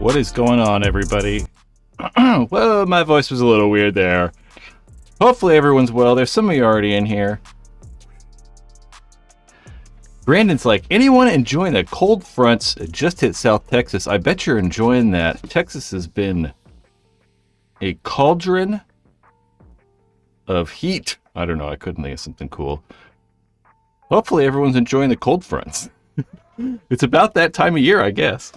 What is going on, everybody? Well, my voice was a little weird there. Hopefully everyone's well. There's somebody already in here. Brandon's like, anyone enjoying the cold fronts just hit South Texas? I bet you're enjoying that. Texas has been a cauldron of heat. I don't know. I couldn't think of something cool. Hopefully everyone's enjoying the cold fronts. It's about that time of year, I guess.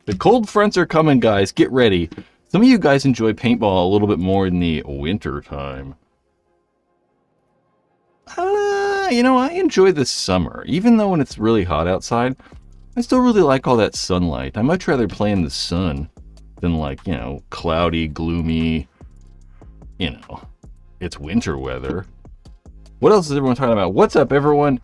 The cold fronts are coming, guys. Get ready. Some of you guys enjoy paintball a little bit more in the winter time. You know, I enjoy the summer. Even though when it's really hot outside, I still really like all that sunlight. I much rather play in the sun than, like, you know, cloudy, gloomy, you know, it's winter weather. What else is everyone talking about? What's up, everyone?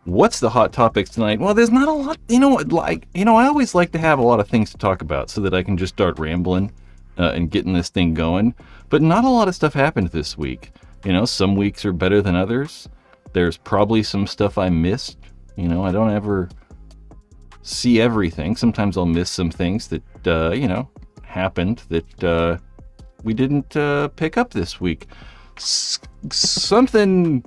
What's the hot topics tonight? Well, there's not a lot, I always like to have a lot of things to talk about so that I can just start rambling and getting this thing going. But not a lot of stuff happened this week. You know, some weeks are better than others. There's probably some stuff I missed. You know, I don't ever see everything. Sometimes I'll miss some things that, happened that we didn't pick up this week. Something...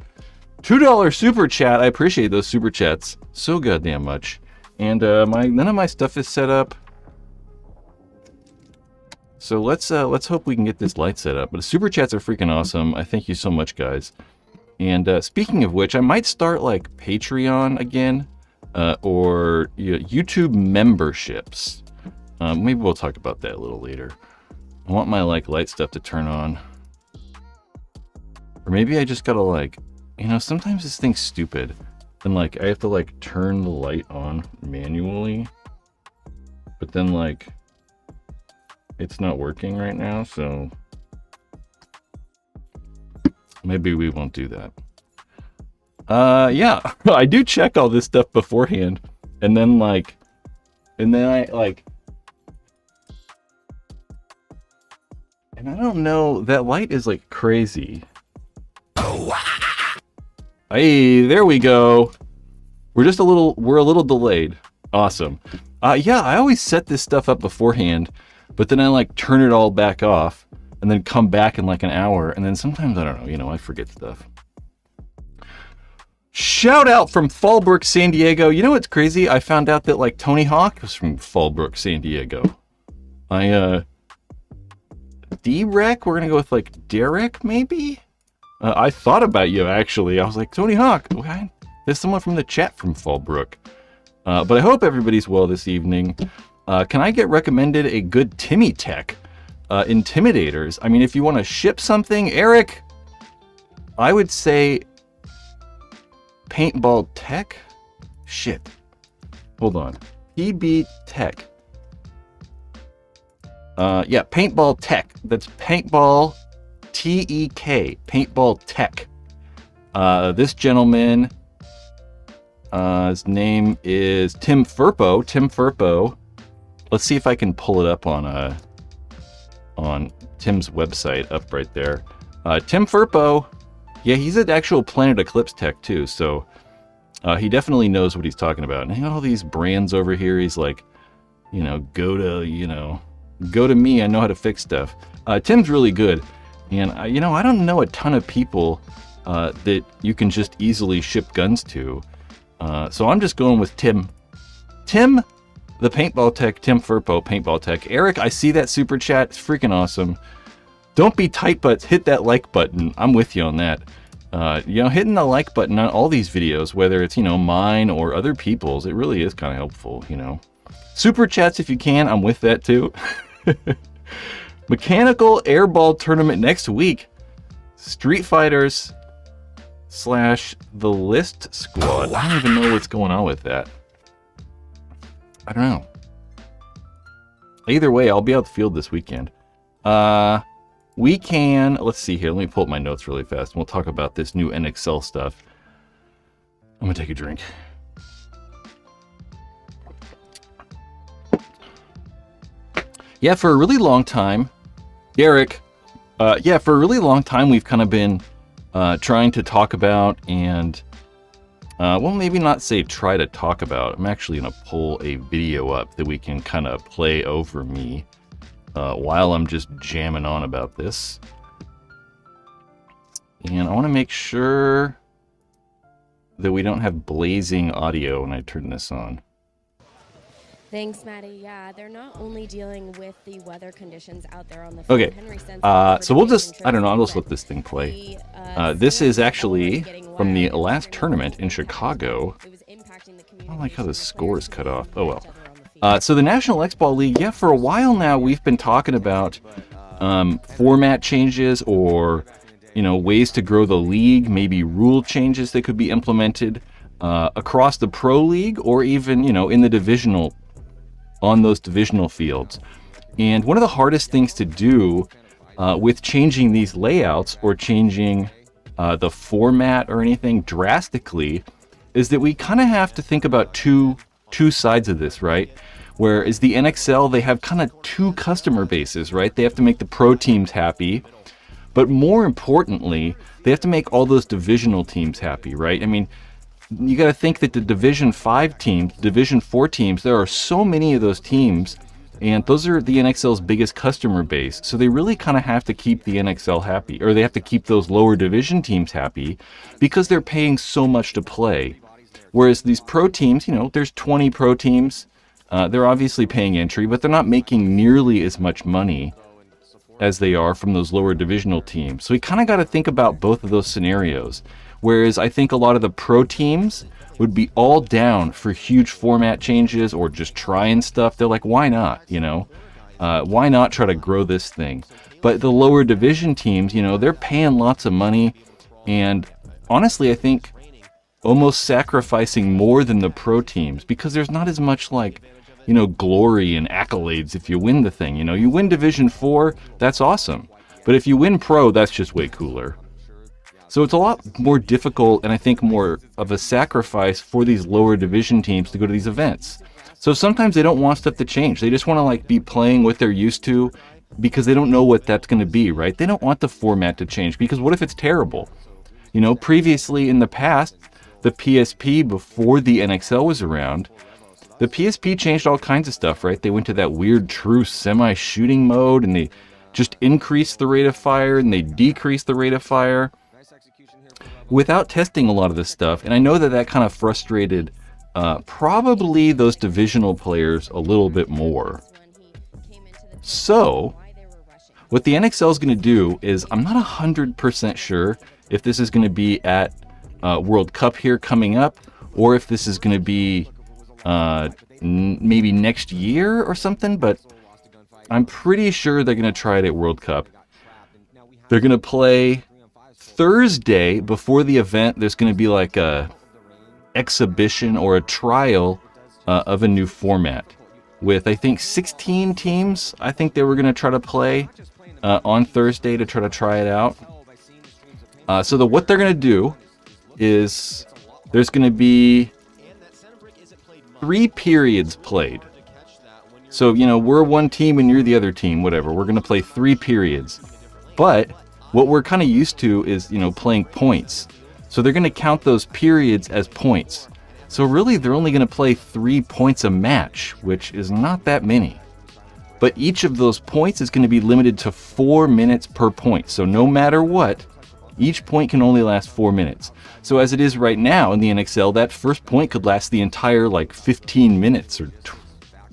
$2 super chat. I appreciate those super chats so goddamn much. And none of my stuff is set up. So let's hope we can get this light set up. But the super chats are freaking awesome. I thank you so much, guys. And speaking of which, I might start like Patreon again, or YouTube memberships. Maybe we'll talk about that a little later. I want my like light stuff to turn on, or maybe I just gotta like. You know, sometimes this thing's stupid, and like I have to like turn the light on manually, but then like it's not working right now, so maybe we won't do that. Yeah, I do check all this stuff beforehand, and then I like, and I don't know, that light is like crazy. Hey, there we go. We're a little delayed. Awesome. Yeah, I always set this stuff up beforehand, but then I like turn it all back off and then come back in like an hour. And then sometimes, I don't know, I forget stuff. Shout out from Fallbrook, San Diego. You know what's crazy? I found out that like Tony Hawk was from Fallbrook, San Diego. D-Rec, we're going to go with like Derek maybe? I thought about you, actually. I was like, Tony Hawk, there's someone from the chat from Fallbrook. But I hope everybody's well this evening. Can I get recommended a good Timmy Tech? Intimidators. I mean, if you want to ship something, Eric, I would say Paintball Tech? Shit. Hold on. PB Tech. Yeah, Paintball Tech. That's Paintball T-E-K, Paintball Tech. This gentleman, his name is Tim Furpo. Tim Furpo. Let's see if I can pull it up on Tim's website up right there. Tim Furpo, yeah, he's an actual Planet Eclipse tech too, so he definitely knows what he's talking about. And all these brands over here, he's like, go to me, I know how to fix stuff. Tim's really good. And, I don't know a ton of people that you can just easily ship guns to. So I'm just going with Tim. Tim, the Paintball Tech, Tim Furpo, Paintball Tech. Eric, I see that super chat. It's freaking awesome. Don't be tight butts. Hit that like button. I'm with you on that. Hitting the like button on all these videos, whether it's, mine or other people's, it really is kind of helpful, Super chats if you can. I'm with that too. Mechanical Airball Tournament next week. Street Fighters / The List Squad. I don't even know what's going on with that. I don't know. Either way, I'll be out the field this weekend. We can... Let's see here. Let me pull up my notes really fast, and we'll talk about this new NXL stuff. I'm going to take a drink. Yeah, for a really long time... Eric, for a really long time we've kind of been trying to talk about and well, maybe not say try to talk about. I'm actually going to pull a video up that we can kind of play over me while I'm just jamming on about this. And I want to make sure that we don't have blazing audio when I turn this on. Thanks, Maddie. Yeah, they're not only dealing with the weather conditions out there on the field. Okay, so we'll just, I don't know, I'll just let this thing play. This is actually from the last tournament in Chicago. I don't like how the score is cut off. Oh well. So the National X-Ball League, yeah, for a while now we've been talking about format changes or, you know, ways to grow the league, maybe rule changes that could be implemented across the pro league or even, you know, in the divisional, on those divisional fields. And one of the hardest things to do with changing these layouts or changing the format or anything drastically is that we kind of have to think about two sides of this, right? Whereas the NXL, they have kind of two customer bases, right? They have to make the pro teams happy, but more importantly, they have to make all those divisional teams happy, right? I mean, you got to think that the Division 5 teams, Division 4 teams, there are so many of those teams, and those are the NXL's biggest customer base. So they really kind of have to keep the NXL happy, or they have to keep those lower division teams happy because they're paying so much to play. Whereas these pro teams, you know, there's 20 pro teams. They're obviously paying entry, but they're not making nearly as much money as they are from those lower divisional teams. So we kind of got to think about both of those scenarios. Whereas I think a lot of the pro teams would be all down for huge format changes or just trying stuff. They're like, why not, you know? Why not try to grow this thing? But the lower division teams, you know, they're paying lots of money. And honestly, I think almost sacrificing more than the pro teams because there's not as much like, you know, glory and accolades if you win the thing. You know, you win Division 4, that's awesome. But if you win pro, that's just way cooler. So it's a lot more difficult and I think more of a sacrifice for these lower division teams to go to these events. So sometimes they don't want stuff to change. They just want to like be playing what they're used to because they don't know what that's going to be, right? They don't want the format to change because what if it's terrible? You know, previously in the past, the PSP before the NXL was around, the PSP changed all kinds of stuff, right? They went to that weird true semi-shooting mode and they just increased the rate of fire and they decreased the rate of fire without testing a lot of this stuff. And I know that that kind of frustrated probably those divisional players a little bit more. So what the NXL is going to do is, I'm not 100% sure if this is going to be at World Cup here coming up, or if this is going to be maybe next year or something, but I'm pretty sure they're going to try it at World Cup. They're going to play Thursday before the event. There's going to be like a exhibition or a trial of a new format with, I think, 16 teams. I think they were going to try to play on Thursday to try it out. So what they're going to do is there's going to be 3 periods played. So, you know, we're one team and you're the other team, whatever. We're going to play 3 periods. But what we're kind of used to is, you know, playing points. So they're going to count those periods as points. So really, they're only going to play 3 points a match, which is not that many. But each of those points is going to be limited to 4 minutes per point. So no matter what, each point can only last 4 minutes. So as it is right now in the NXL, that first point could last the entire like 15 minutes or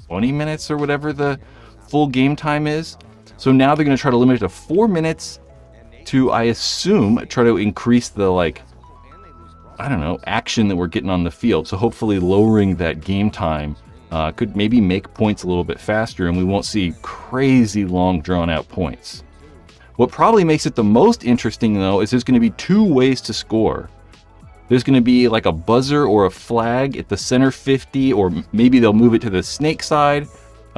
20 minutes or whatever the full game time is. So now they're going to try to limit it to 4 minutes to, I assume, try to increase the, like, I don't know, action that we're getting on the field. So hopefully lowering that game time could maybe make points a little bit faster and we won't see crazy long drawn out points. What probably makes it the most interesting, though, is there's going to be 2 ways to score. There's going to be like a buzzer or a flag at the center 50, or maybe they'll move it to the snake side,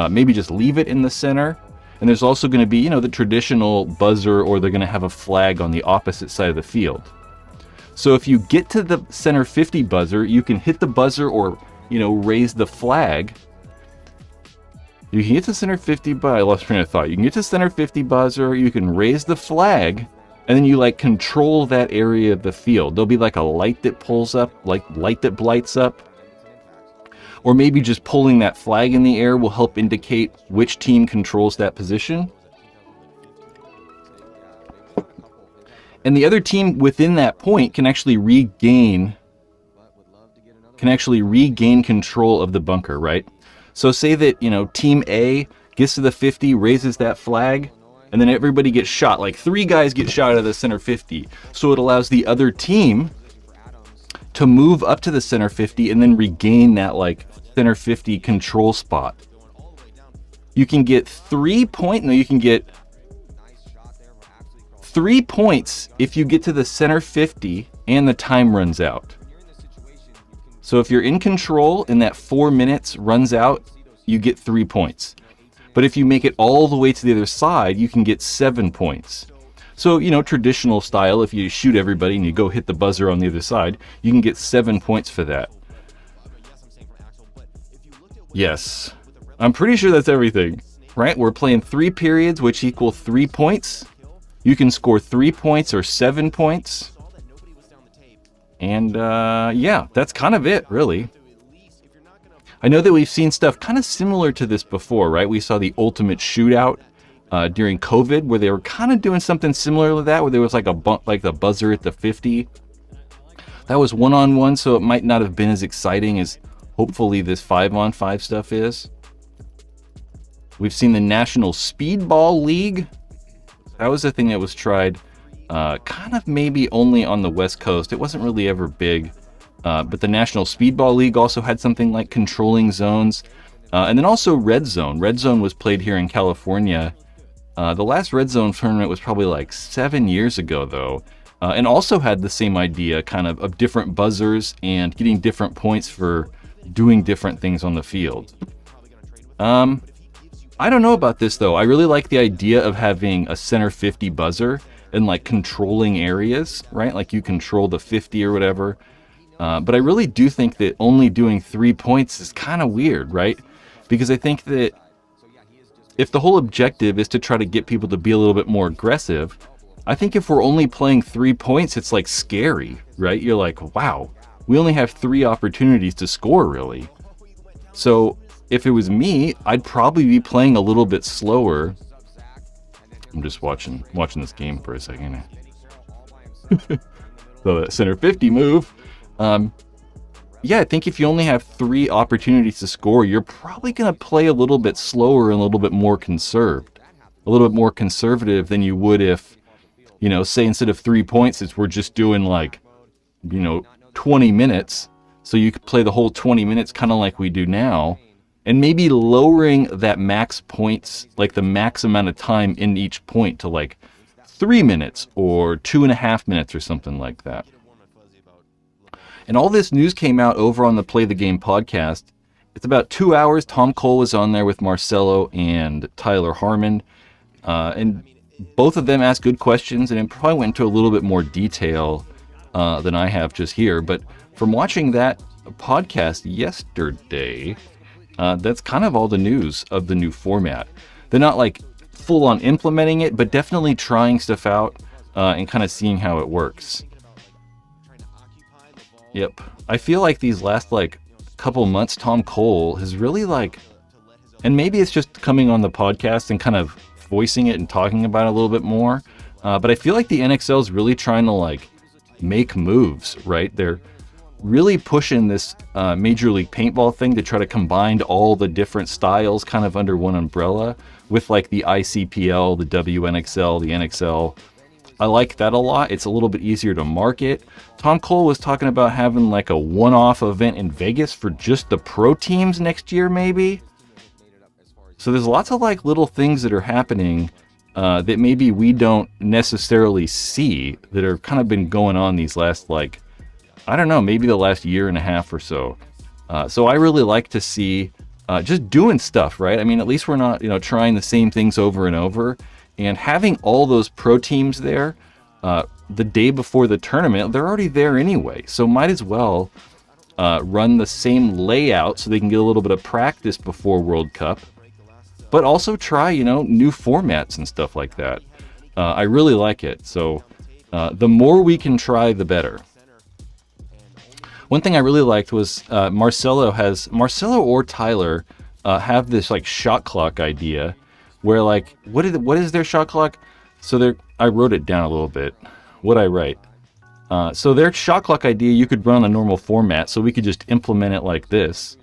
maybe just leave it in the center. And there's also going to be, you know, the traditional buzzer, or they're going to have a flag on the opposite side of the field. So if you get to the center 50 buzzer, you can hit the buzzer or, you know, raise the flag. You can get to center 50, but I lost train of thought. You can get to center 50 buzzer, you can raise the flag, and then you like control that area of the field. There'll be like a light that pulls up, like light that blights up. Or maybe just pulling that flag in the air will help indicate which team controls that position. And the other team within that point can actually regain control of the bunker, right? So say that, Team A gets to the 50, raises that flag, and then everybody gets shot. Like 3 guys get shot out of the center 50. So it allows the other team to move up to the center 50 and then regain that like center 50 control spot. You can get 3 points. No, you can get 3 points if you get to the center 50 and the time runs out. So if you're in control and that 4 minutes runs out, you get 3 points. But if you make it all the way to the other side, you can get 7 points. So, traditional style, if you shoot everybody and you go hit the buzzer on the other side, you can get 7 points for that. Yes, I'm pretty sure that's everything, right? We're playing 3 periods, which equal 3 points. You can score 3 points or 7 points. And yeah, that's kind of it, really. I know that we've seen stuff kind of similar to this before, right? We saw the Ultimate Shootout during COVID, where they were kind of doing something similar to that, where there was like the buzzer at the 50. That was 1-on-1, so it might not have been as exciting as hopefully this 5-on-5 stuff is. We've seen the National Speedball League. That was a thing that was tried kind of maybe only on the West Coast. It wasn't really ever big. But the National Speedball League also had something like controlling zones. And then also Red Zone. Red Zone was played here in California. The last Red Zone tournament was probably like 7 years ago, though. And also had the same idea kind of different buzzers and getting different points for doing different things on the field. I don't know about this, though. I really like the idea of having a center 50 buzzer and like controlling areas, right? Like you control the 50 or whatever. But I really do think that only doing 3 points is kind of weird, right? Because I think that if the whole objective is to try to get people to be a little bit more aggressive, I think if we're only playing 3 points, it's like scary, right? You're like, wow, we only have 3 opportunities to score, really. So if it was me, I'd probably be playing a little bit slower. I'm just watching this game for a second. So that center 50 move. Yeah, I think if you only have 3 opportunities to score, you're probably going to play a little bit slower and a little bit more conserved. A little bit more conservative than you would if, say instead of 3 points, we're just doing like, 20 minutes. So you could play the whole 20 minutes kind of like we do now. And maybe lowering that max points, like the max amount of time in each point to like 3 minutes or 2.5 minutes or something like that. And all this news came out over on the Play the Game podcast. It's about 2 hours. Tom Cole was on there with Marcelo and Tyler Harmon. And both of them asked good questions, and it probably went into a little bit more detail than I have just here. But from watching that podcast yesterday, that's kind of all the news of the new format. They're not like full on implementing it, but definitely trying stuff out and kind of seeing how it works. Yep. I feel like these last couple months, Tom Cole has really and maybe it's just coming on the podcast and kind of voicing it and talking about it a little bit more. But I feel like the NXL is really trying to make moves, right? They're really pushing this Major League Paintball thing to try to combine all the different styles kind of under one umbrella with the ICPL, the WNXL, the NXL. I like that a lot. It's a little bit easier to market. Tom Cole was talking about having a one-off event in Vegas for just the pro teams next year, maybe. So there's lots of little things that are happening that maybe we don't necessarily see that are kind of been going on these last I don't know, maybe the last year and a half or so. So I really like to see just doing stuff, right? I mean, at least we're not trying the same things over and over. And having all those pro teams there the day before the tournament, they're already there anyway. So might as well run the same layout so they can get a little bit of practice before World Cup. But also try, new formats and stuff like that. I really like it. So The more we can try, the better. One thing I really liked was Marcelo or Tyler have this like shot clock idea, where like what is their shot clock? So I wrote it down a little bit. What I write. So their shot clock idea, you could run on a normal format, so we could just implement it like this.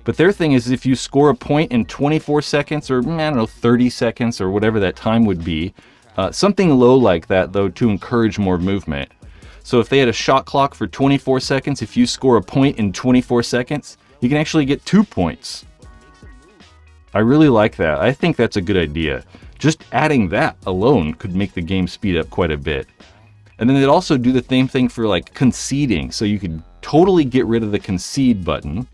But their thing is, if you score a point in 24 seconds, or I don't know, 30 seconds, or whatever that time would be, something low like that, though, to encourage more movement. So if they had a shot clock for 24 seconds, if you score a point in 24 seconds, you can actually get 2 points. I really like that. I think that's a good idea. Just adding that alone could make the game speed up quite a bit. And then they'd also do the same thing for like conceding. So you could totally get rid of the concede button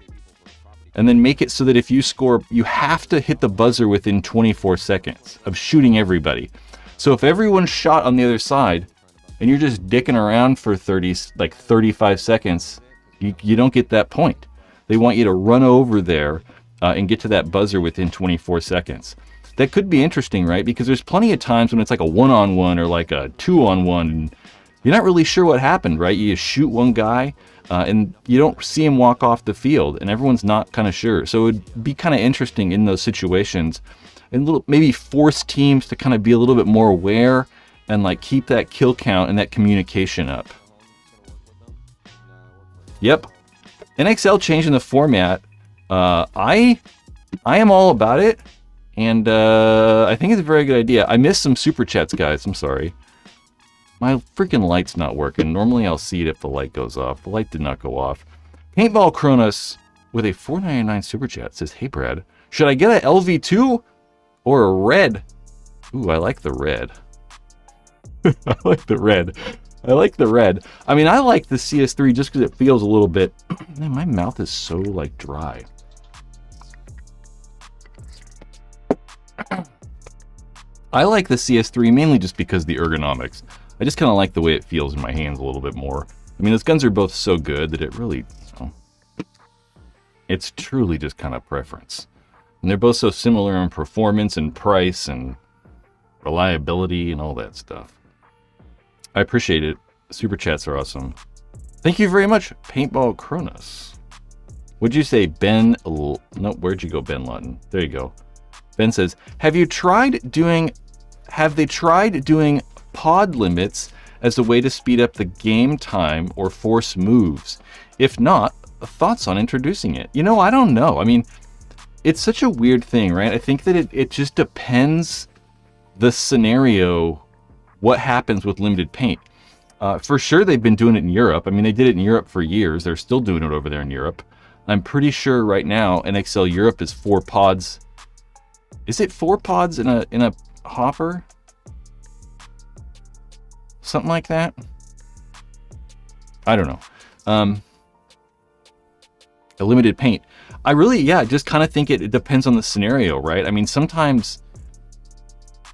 and then make it so that if you score, you have to hit the buzzer within 24 seconds of shooting everybody. So if everyone's shot on the other side and you're just dicking around for 35 seconds, you don't get that point. They want you to run over there and get to that buzzer within 24 seconds. That could be interesting, right? Because there's plenty of times when it's like a 1-on-1 or like a 2-on-1, and you're not really sure what happened, right? You shoot one guy and you don't see him walk off the field, and everyone's not kind of sure. So it would be kind of interesting in those situations, and maybe force teams to kind of be a little bit more aware and like keep that kill count and that communication up. Yep, NXL changing the format. I am all about it. And I think it's a very good idea. I missed some super chats, guys. I'm sorry. My freaking light's not working. Normally I'll see it if the light goes off. The light did not go off. Paintball Cronus with a $4.99 super chat says, "Hey Brad, should I get a LV2 or a red?" Ooh, I like the red. I like the red. I like the red. I mean, I like the CS3 just because it feels a little bit... Man, my mouth is so like dry. I like the CS3 mainly just because of the ergonomics. I just kind of like the way it feels in my hands a little bit more. I mean, those guns are both so good that it really, it's truly just kind of preference. And they're both so similar in performance and price and reliability and all that stuff. I appreciate it. Super chats are awesome. Thank you very much, Paintball Cronus. Would you say Ben? No, where'd you go, Ben Lutton? There you go. Ben says, have they tried doing pod limits as a way to speed up the game time or force moves? If not, thoughts on introducing it? You know, I don't know. I mean, it's such a weird thing, right? I think that it just depends the scenario, what happens with limited paint. For sure, they've been doing it in Europe. I mean, they did it in Europe for years. They're still doing it over there in Europe. I'm pretty sure right now NXL Europe is 4 pods. Is it 4 pods in a hopper? Something like that? I don't know. A limited paint. I really, just kind of think it depends on the scenario, right? I mean, sometimes,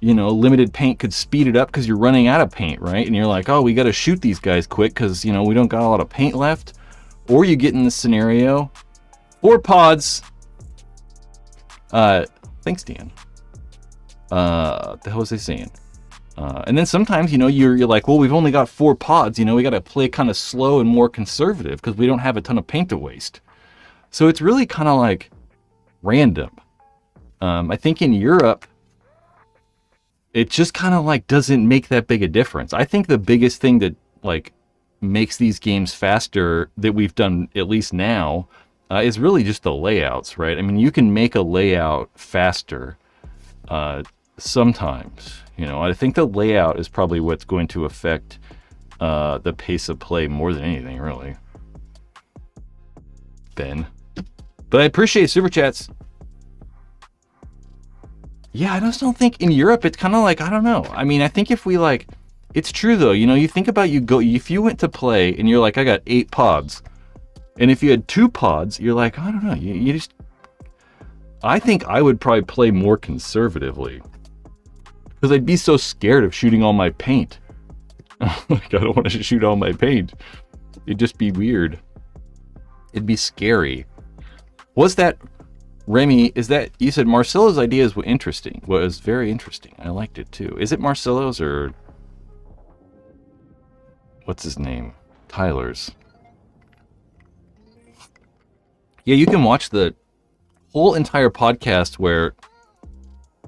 you know, limited paint could speed it up because you're running out of paint, right? And you're like, oh, we got to shoot these guys quick because, you know, we don't got a lot of paint left. Or you get in the scenario, 4 pods. Thanks, Dan. The hell was I saying? And then sometimes, you know, you're like, well, we've only got 4 pods. You know, we got to play kind of slow and more conservative because we don't have a ton of paint to waste. So it's really kind of like random. I think in Europe, it just kind of like doesn't make that big a difference. I think the biggest thing that like makes these games faster that we've done at least now is really just the layouts, right? I mean, you can make a layout faster sometimes. You know, I think the layout is probably what's going to affect the pace of play more than anything, really. Ben. But I appreciate super chats. Yeah, I just don't think in Europe it's kind of like, I don't know. I mean, I think if we like, it's true though. You know, you think about if you went to play and you're like, I got 8 pods. And if you had 2 pods, you're like, I don't know. You just, I think I would probably play more conservatively. Because I'd be so scared of shooting all my paint. Like, I don't want to shoot all my paint. It'd just be weird. It'd be scary. Was that, Remy, is that, you said Marcelo's ideas were interesting. Was very interesting. I liked it too. Is it Marcelo's or? what's his name? Tyler's. Yeah, you can watch the whole entire podcast where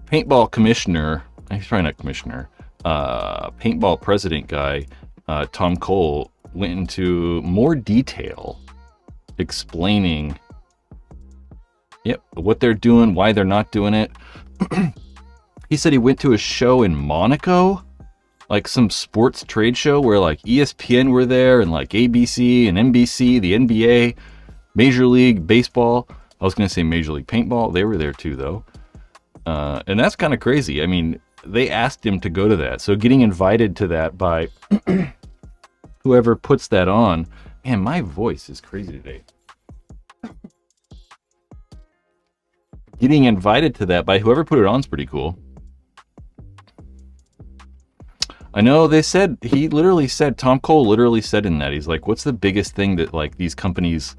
paintball commissioner, he's probably not commissioner, paintball president guy, Tom Cole, went into more detail explaining what they're doing, why they're not doing it. He said he went to a show in Monaco, like some sports trade show where like ESPN were there and like ABC and NBC, the NBA, Major League Baseball. I was going to say Major League Paintball. They were there too, though. And that's kind of crazy. I mean, they asked him to go to that. So getting invited to that by whoever puts that on. Man, my voice is crazy today. Getting invited to that by whoever put it on is pretty cool. I know they said, Tom Cole literally said in that, he's like, what's the biggest thing that like these companies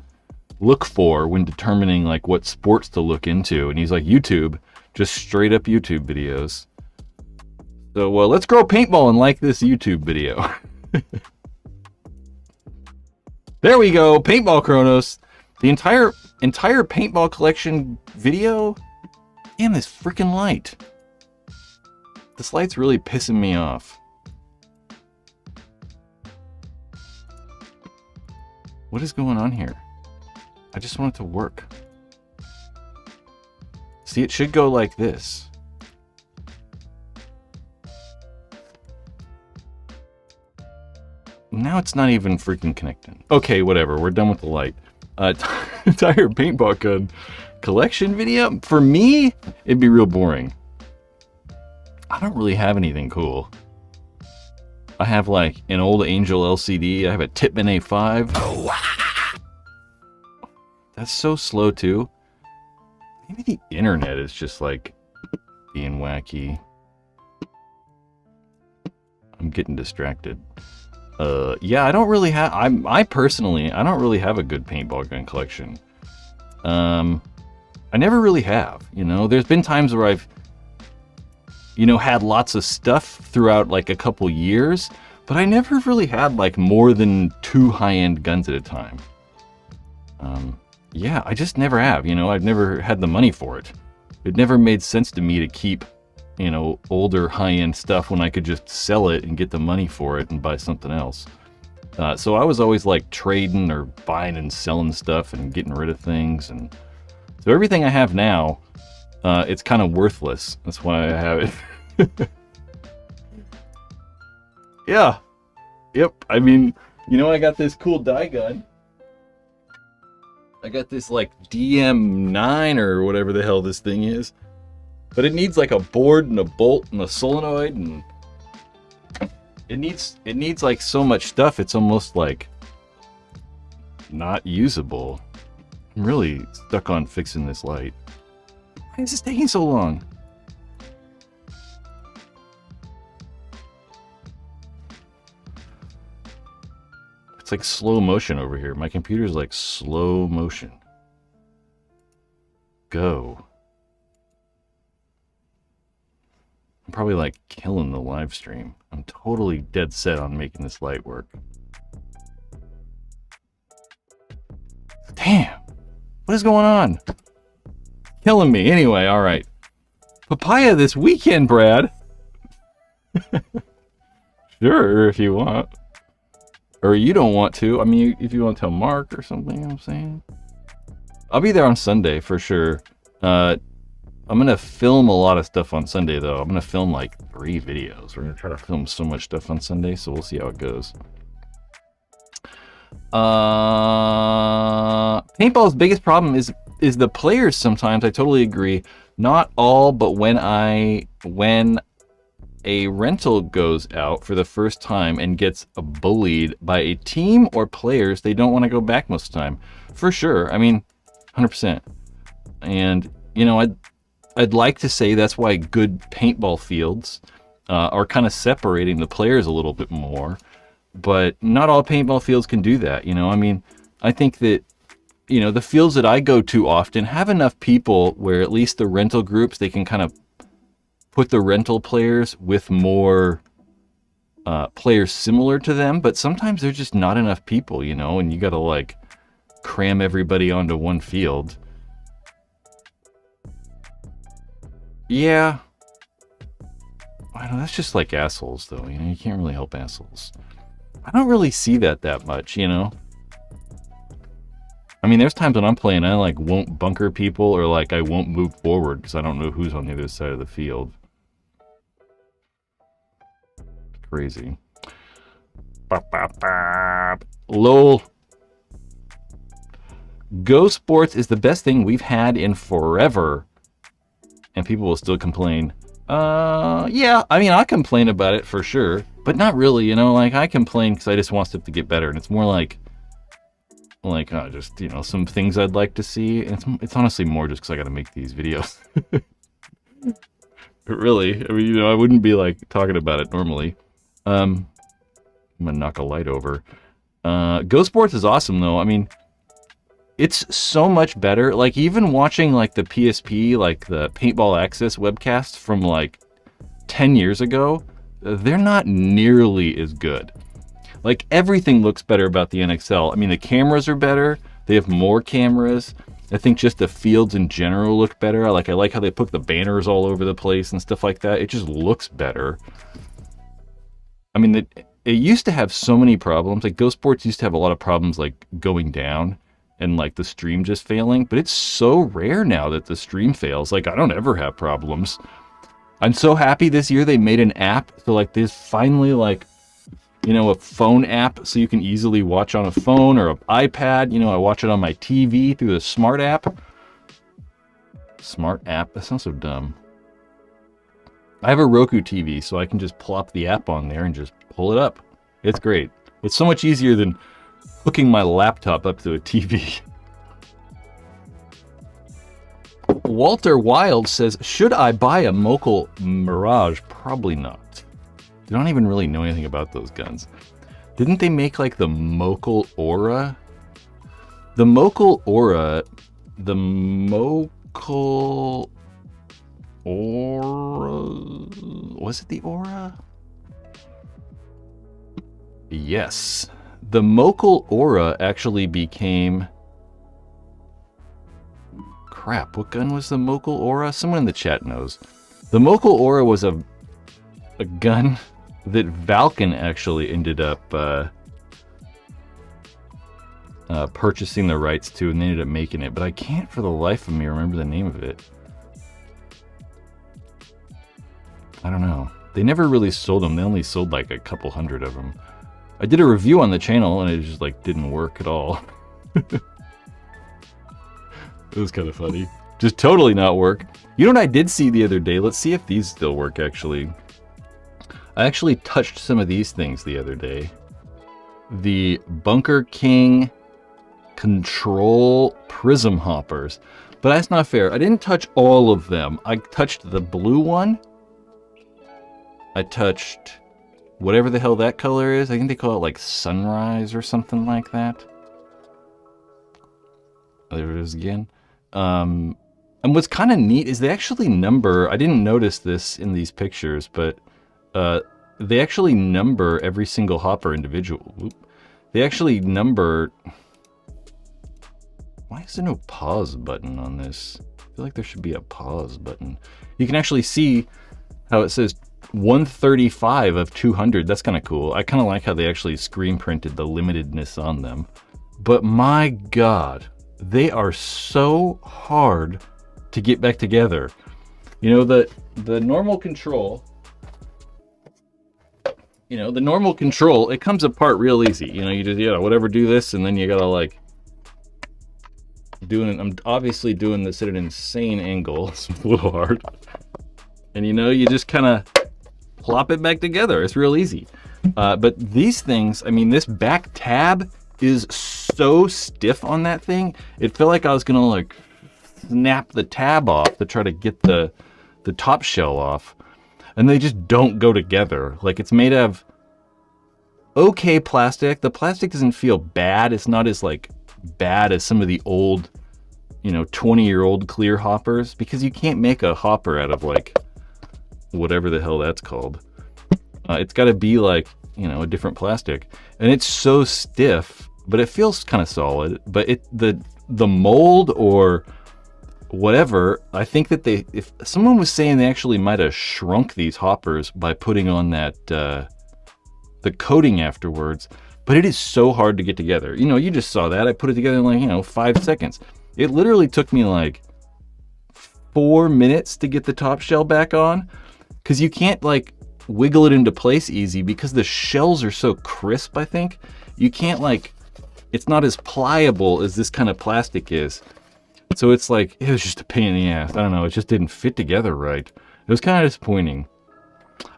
look for when determining like what sports to look into? And he's like, YouTube, just straight up YouTube videos. So, well, let's grow paintball and like this YouTube video. There we go, Paintball Chronos. The entire paintball collection video. Damn, this freaking light. This light's really pissing me off. What is going on here? I just want it to work. See, it should go like this. Now it's not even freaking connecting. Okay, whatever. We're done with the light. Entire paintball gun collection video. For me, it'd be real boring. I don't really have anything cool. I have like an old Angel LCD. I have a Tipman A5. That's so slow too. Maybe the internet is just like being wacky. I'm getting distracted. Yeah, I don't really have. I personally don't really have a good paintball gun collection. I never really have. You know, there's been times where I've, had lots of stuff throughout like a couple years, but I never really had like more than 2 high-end guns at a time. Yeah, I just never have. I've never had the money for it. It never made sense to me to keep, older high-end stuff when I could just sell it and get the money for it and buy something else. So I was always like trading or buying and selling stuff and getting rid of things. And so everything I have now, it's kind of worthless. That's why I have it. Yeah. Yep. I mean, I got this cool die gun. I got this like DM9 or whatever the hell this thing is. But it needs like a board and a bolt and a solenoid, and it needs like so much stuff. It's almost like not usable. I'm really stuck on fixing this light. Why is this taking so long? It's like slow motion over here. My computer's like slow motion. Go. I'm probably like killing the live stream. I'm totally dead set on making this light work. Damn. What is going on? Killing me. Anyway, all right. Papaya this weekend, Brad. Sure, if you want. Or you don't want to. I mean, if you want to tell Mark or something, you know what I'm saying? I'll be there on Sunday for sure. I'm going to film a lot of stuff on Sunday, though. I'm going to film like 3 videos. We're going to try to film so much stuff on Sunday, so we'll see how it goes. Paintball's biggest problem is the players sometimes. I totally agree. Not all, but when a rental goes out for the first time and gets bullied by a team or players, they don't want to go back most of the time. For sure. I mean, 100%. And, I'd like to say that's why good paintball fields are kind of separating the players a little bit more, but not all paintball fields can do that. I mean, I think that, the fields that I go to often have enough people where at least the rental groups, they can kind of put the rental players with more players similar to them, but sometimes there's just not enough people, you know, and you got to like cram everybody onto one field. Yeah. I don't know, that's just like assholes, though. You know, you can't really help assholes. I don't really see that much, you know. I mean, there's times when I'm playing, I like won't bunker people or like I won't move forward because I don't know who's on the other side of the field. Crazy. LOL. Gosports is the best thing we've had in forever. And people will still complain. Yeah, I mean, I complain about it for sure, but not really, you know, like I complain because I just want stuff to get better. And it's more like just, you know, some things I'd like to see. And it's honestly more just because I got to make these videos. Really, I mean, you know, I wouldn't be like talking about it normally. I'm gonna knock a light over. Gosports is awesome though. I mean, it's so much better. Like even watching like the PSP, like the Paintball Access webcast from like 10 years ago, they're not nearly as good. Like everything looks better about the NXL. I mean, the cameras are better. They have more cameras. I think just the fields in general look better. I like how they put the banners all over the place and stuff like that. It just looks better. I mean, it used to have so many problems. Like Gosports used to have a lot of problems like going down and like the stream just failing, but it's so rare now that the stream fails. Like I don't ever have problems. I'm so happy this year they made an app. So like there's finally like, you know, a phone app so you can easily watch on a phone or an iPad. You know, I watch it on my TV through the smart app. Smart app? That sounds so dumb. I have a Roku TV, so I can just plop the app on there and just pull it up. It's great. It's so much easier than hooking my laptop up to a TV. Walter Wild says, should I buy a Mokel Mirage? Probably not. I don't even really know anything about those guns. Didn't they make like the Mokel Aura? The Mokel Aura... The Mokel Aura... Was it the Aura? Yes. The Mokel Aura actually became... Crap, what gun was the Mokel Aura? Someone in the chat knows. The Mokel Aura was a gun that Valken actually ended up purchasing the rights to, and they ended up making it, but I can't for the life of me remember the name of it. I don't know. They never really sold them. They only sold like a couple hundred of them. I did a review on the channel and it just like didn't work at all. It was kind of funny. Just totally not work. You know what I did see the other day? Let's see if these still work actually. I actually touched some of these things the other day. The Bunkerkings CTRL Prism hoppers. But that's not fair. I didn't touch all of them. I touched the blue one. I touched whatever the hell that color is. I think they call it like Sunrise or something like that. There it is again. And what's kind of neat is they actually number, I didn't notice this in these pictures, but they actually number every single hopper individual. Oop. They actually number... Why is there no pause button on this? I feel like there should be a pause button. You can actually see how it says 135 of 200. That's kind of cool. I kind of like how they actually screen printed the limitedness on them. But my God, they are so hard to get back together. You know, the normal control... You know, the normal control, it comes apart real easy. You know, you just, whatever, do this, and then you gotta, like, I'm obviously doing this at an insane angle. It's a little hard. And, you know, you just kind of plop it back together. It's real easy. But these things, I mean, this back tab is so stiff on that thing. It felt like I was gonna, like, snap the tab off to try to get the top shell off. And they just don't go together. Like, it's made of okay plastic. The plastic doesn't feel bad. It's not as, like, bad as some of the old, 20-year-old clear hoppers. Because you can't make a hopper out of, like, whatever the hell that's called. It's got to be like, you know, a different plastic. And it's so stiff, but it feels kind of solid. But the mold or whatever, I think that if someone was saying they actually might have shrunk these hoppers by putting on that the coating afterwards, but it is so hard to get together. You know, you just saw that. I put it together in like, you know, 5 seconds. It literally took me like 4 minutes to get the top shell back on, because you can't like wiggle it into place easy because the shells are so crisp, I think. You can't like, it's not as pliable as this kind of plastic is. So it's like, it was just a pain in the ass. I don't know, it just didn't fit together right. It was kind of disappointing.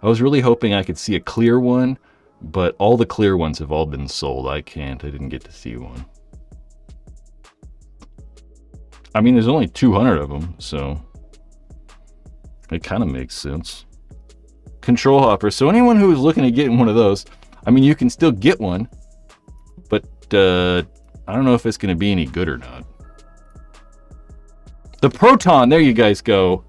I was really hoping I could see a clear one, but all the clear ones have all been sold. I didn't get to see one. I mean, there's only 200 of them, so it kind of makes sense. Control hopper. So anyone who is looking at getting one of those, I mean, you can still get one, but I don't know if it's going to be any good or not. The Proton, there you guys go.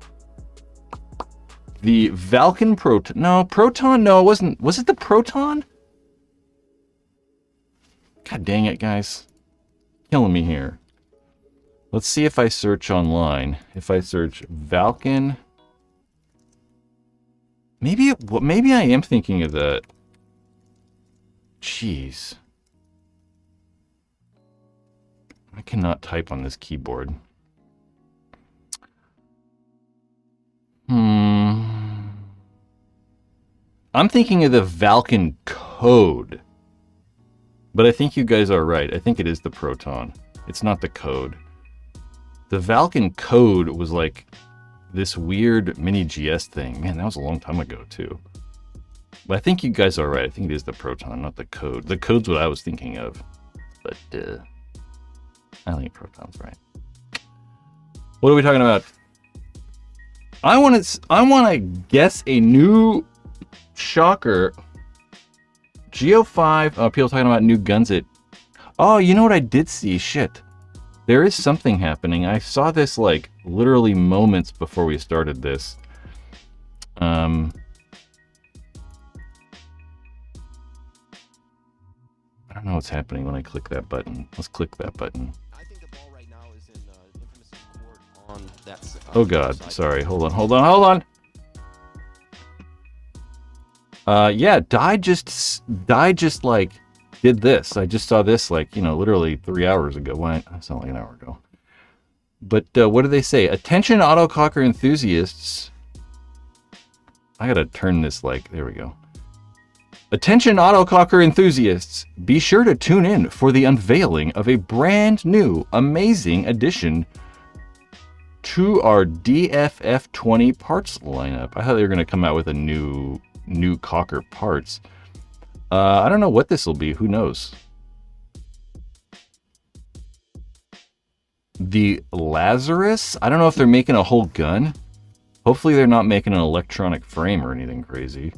The Valken Proton. No, Proton, no, it wasn't. Was it the Proton? God dang it, guys. Killing me here. Let's see if I search online. If I search Valken. Maybe I am thinking of that. Jeez. I cannot type on this keyboard. I'm thinking of the Valken code. But I think you guys are right. I think it is the Proton. It's not the code. The Valken code was like this weird mini GS thing. Man, that was a long time ago too. But I think you guys are right. I think it is the Proton, not the code. The code's what I was thinking of. But I think Proton's right. What are we talking about? I want to guess a new shocker. Geo 5. Oh, people talking about new guns at. Oh, you know what I did see? Shit. There is something happening. I saw this like literally moments before we started this. I don't know what's happening when I click that button. Let's click that button. I think the ball right now is in infamous court on that. Oh God, sorry. Hold on. Yeah, Die just like did this. I just saw this like, you know, literally 3 hours ago. Why? That's not like an hour ago. But what do they say? Attention autococker enthusiasts. I gotta turn this like, there we go. Attention autococker enthusiasts, be sure to tune in for the unveiling of a brand new, amazing addition to our DFF20 parts lineup. I thought they were gonna come out with a new cocker parts. I don't know what this will be. Who knows? The Lazarus? I don't know if they're making a whole gun. Hopefully they're not making an electronic frame or anything crazy.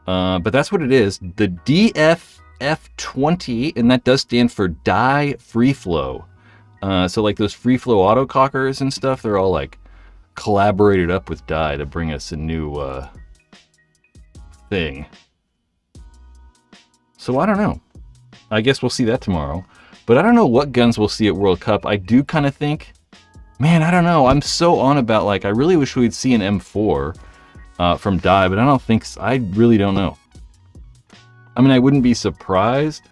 But that's what it is. The DFF20, and that does stand for Die Free Flow. So like those free flow autocockers and stuff, they're all like collaborated up with Die to bring us a new thing. So I don't know. I guess we'll see that tomorrow. But I don't know what guns we'll see at World Cup. I do kind of think, man, I don't know. I'm so on about like, I really wish we'd see an M4 from Die, but I don't think, I really don't know. I mean, I wouldn't be surprised,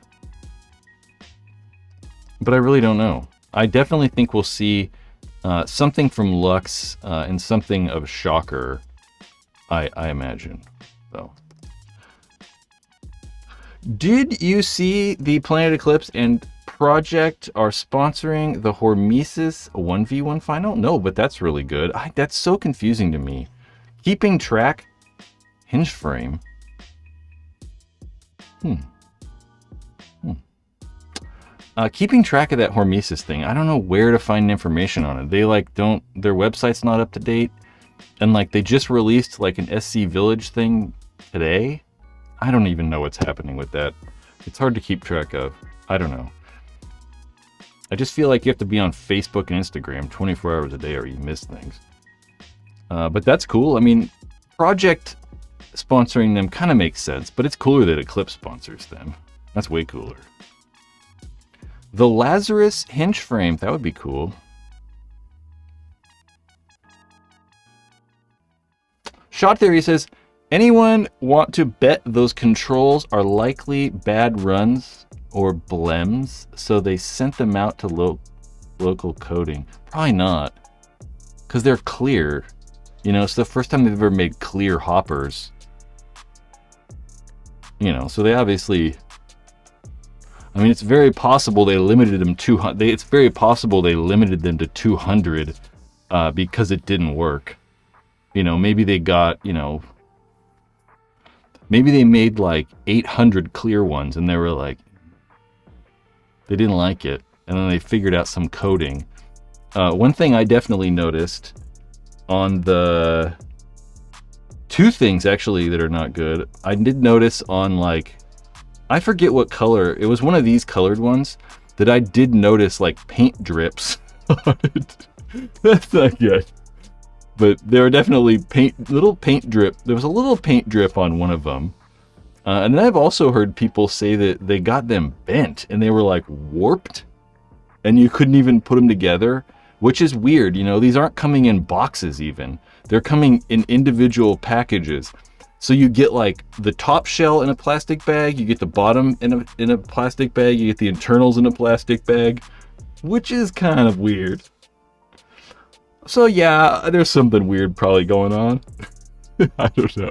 but I really don't know. I definitely think we'll see something from Lux and something of Shocker, I imagine. So, did you see the Planet Eclipse and Project are sponsoring the Hormesis 1v1 final? No, but that's really good. That's so confusing to me. Keeping track, hinge frame. Keeping track of that Hormesis thing. I don't know where to find information on it. They like don't, their website's not up to date. And like they just released like an SC Village thing today. I don't even know what's happening with that. It's hard to keep track of. I don't know. I just feel like you have to be on Facebook and Instagram 24 hours a day or you miss things. But that's cool. I mean, Project sponsoring them kind of makes sense, but it's cooler that Eclipse sponsors them. That's way cooler. The Lazarus hinge frame, that would be cool. Shot Theory says, anyone want to bet those controls are likely bad runs or blems, so they sent them out to local coding? Probably not, because they're clear. You know, it's the first time they've ever made clear hoppers. You know, so they obviously... I mean, it's very possible they limited them to... It's very possible they limited them to 200 because it didn't work. You know, maybe they got, you know... Maybe they made like 800 clear ones and they were like... They didn't like it. And then they figured out some coding. One thing I definitely noticed on the... Two things actually that are not good. I did notice on like... I forget what color. It was one of these colored ones that I did notice like paint drips on it. That's not good. But there were definitely little paint drip. There was a little paint drip on one of them. And then I've also heard people say that they got them bent and they were like warped and you couldn't even put them together, which is weird. You know, these aren't coming in boxes even. They're coming in individual packages. So you get like the top shell in a plastic bag, you get the bottom in a plastic bag, you get the internals in a plastic bag, which is kind of weird. So yeah, there's something weird probably going on. I don't know.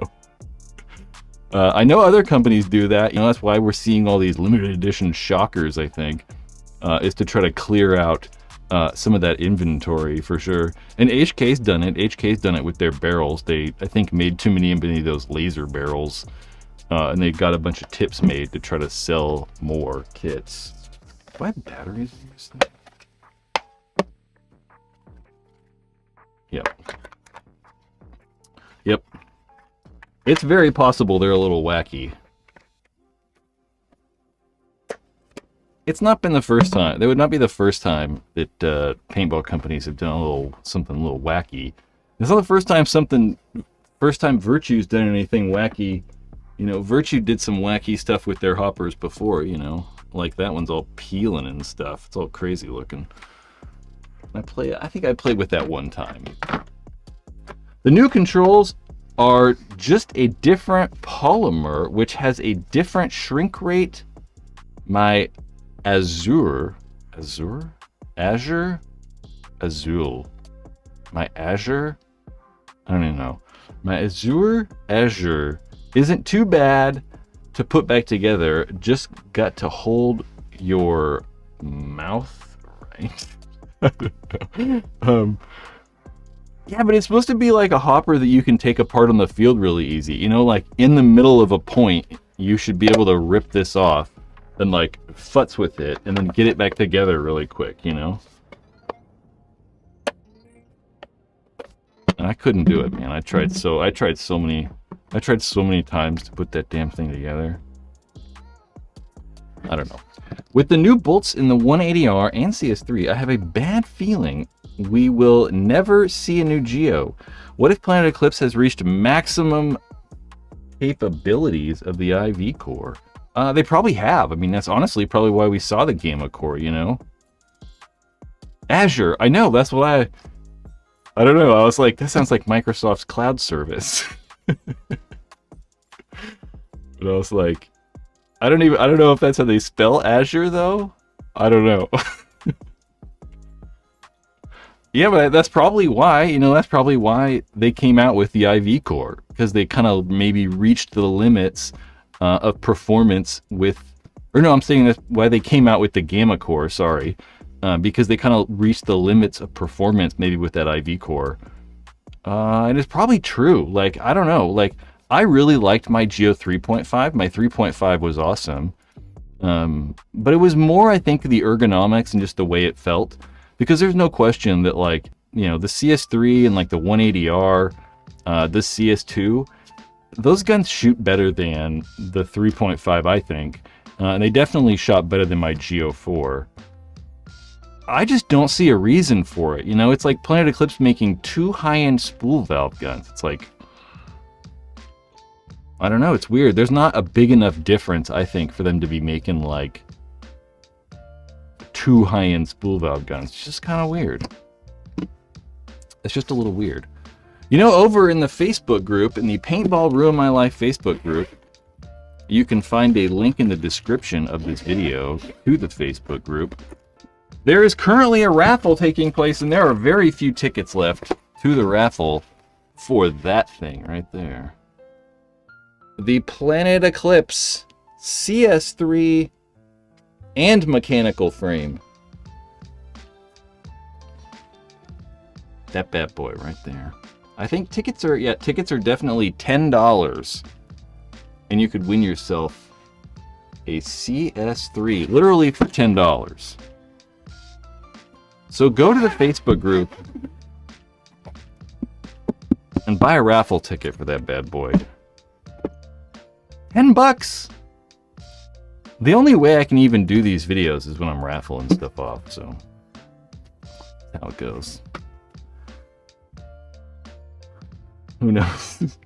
I know other companies do that. You know, that's why we're seeing all these limited edition shockers, I think, is to try to clear out some of that inventory for sure. And HK's done it. HK's done it with their barrels. They, I think, made too many of those laser barrels. And they got a bunch of tips made to try to sell more kits. Do I have batteries in this thing? Yep. Yep. It's very possible they're a little wacky. It's not been the first time. That would not be the first time that paintball companies have done something a little wacky. It's not the first time Virtue's done anything wacky. You know, Virtue did some wacky stuff with their hoppers before, you know. Like that one's all peeling and stuff. It's all crazy looking. I think I played with that one time. The new controls are just a different polymer, which has a different shrink rate. My Azul. My Azure? I don't even know. My Azure isn't too bad to put back together. Just got to hold your mouth right. I don't know. Yeah, but it's supposed to be like a hopper that you can take apart on the field really easy. You know, like in the middle of a point, you should be able to rip this off and like futz with it and then get it back together really quick, you know? And I couldn't do it, man. I tried so many times to put that damn thing together. I don't know. With the new bolts in the 180R and CS3, I have a bad feeling we will never see a new Geo. What if Planet Eclipse has reached maximum capabilities of the IV core? They probably have. I mean, that's honestly probably why we saw the Gamma core, you know? Azure, I know, that's why I don't know, I was like, that sounds like Microsoft's cloud service. But I was like, I don't know if that's how they spell Azure though. I don't know. Yeah, but that's probably why, you know, that's probably why they came out with the IV core, because they kind of maybe reached the limits of performance with, or no, I'm saying that's why they came out with the Gamma core, sorry, because they kind of reached the limits of performance maybe with that IV core. And it's probably true. Like, I don't know, like, I really liked my Geo 3.5. My 3.5 was awesome. But it was more, I think, the ergonomics and just the way it felt. Because there's no question that, like, you know, the CS3 and like the 180R, the CS2, those guns shoot better than the 3.5, I think. And they definitely shot better than my Geo 4. I just don't see a reason for it. You know, it's like Planet Eclipse making two high-end spool valve guns. It's like, I don't know. It's weird. There's not a big enough difference, I think, for them to be making like 2 high-end spool valve guns. It's just kind of weird. It's just a little weird. You know, over in the Facebook group, in the Paintball Ruin My Life Facebook group, you can find a link in the description of this video to the Facebook group. There is currently a raffle taking place, and there are very few tickets left to the raffle for that thing right there. The Planet Eclipse CS3 and mechanical frame. That bad boy right there. I think tickets are definitely $10. And you could win yourself a CS3, literally for $10. So go to the Facebook group and buy a raffle ticket for that bad boy. $10. The only way I can even do these videos is when I'm raffling stuff off, so that's how it goes. Who knows?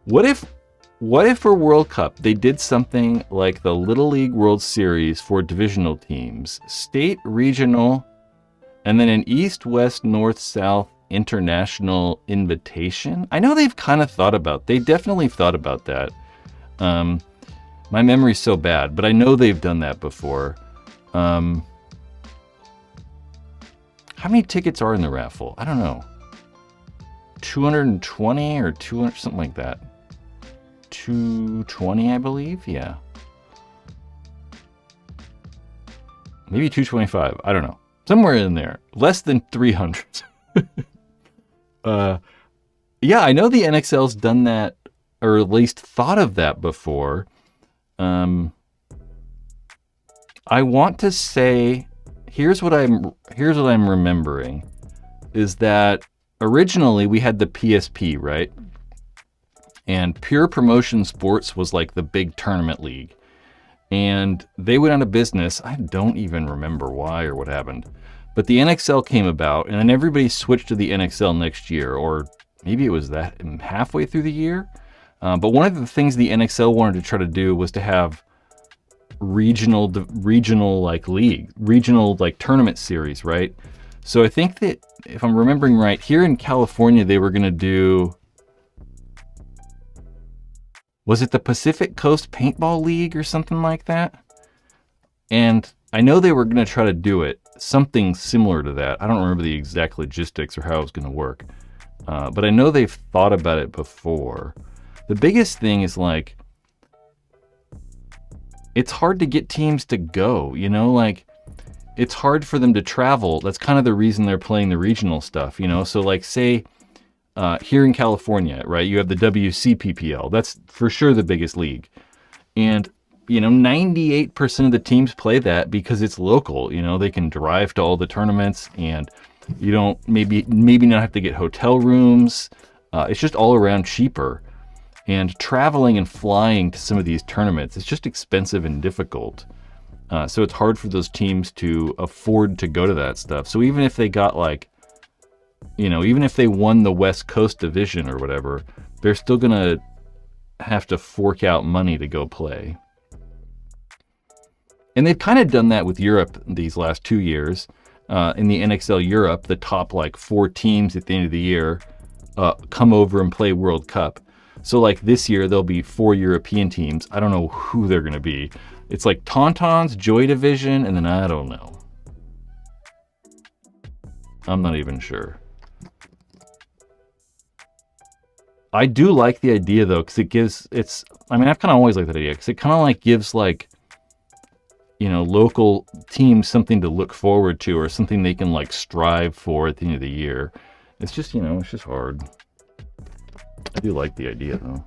What if for World Cup they did something like the Little League World Series for divisional teams, state, regional, and then an East, West, North, South international invitation? I know they've kind of thought about, they definitely thought about that. My memory's so bad, but I know they've done that before. How many tickets are in the raffle? I don't know. 220 or 200, something like that. 220, I believe. Yeah. Maybe 225. I don't know. Somewhere in there. Less than 300. Yeah, I know the NXL's done that, or at least thought of that before. I want to say, here's what I'm remembering, is that originally we had the PSP, right? And Pure Promotion Sports was like the big tournament league. And they went out of business. I don't even remember why or what happened. But the NXL came about, and then everybody switched to the NXL next year, or maybe it was that halfway through the year. But one of the things the NXL wanted to try to do was to have regional like league, regional like tournament series, right? So I think that if I'm remembering right, here in California they were going to do, was it the Pacific Coast Paintball League or something like that? And I know they were going to try to do it, something similar to that. I don't remember the exact logistics or how it was going to work. But I know they've thought about it before. The biggest thing is like, it's hard to get teams to go, you know, like it's hard for them to travel. That's kind of the reason they're playing the regional stuff, you know? So like say here in California, right, you have the WCPPL. That's for sure the biggest league. And, you know, 98% of the teams play that because it's local, you know, they can drive to all the tournaments and you don't maybe not have to get hotel rooms. It's just all around cheaper. And traveling and flying to some of these tournaments, it's just expensive and difficult. So it's hard for those teams to afford to go to that stuff. So even if they got like, you know, even if they won the West Coast division or whatever, they're still going to have to fork out money to go play. And they've kind of done that with Europe these last 2 years. In the NXL Europe, the top like 4 teams at the end of the year come over and play World Cup. So like this year, there'll be 4 European teams. I don't know who they're going to be. It's like Tauntauns, Joy Division, and then I don't know. I'm not even sure. I do like the idea though, because it gives, I've kind of always liked that idea, because it kind of like gives like, you know, local teams something to look forward to or something they can like strive for at the end of the year. It's just, you know, it's just hard. I do like the idea, though.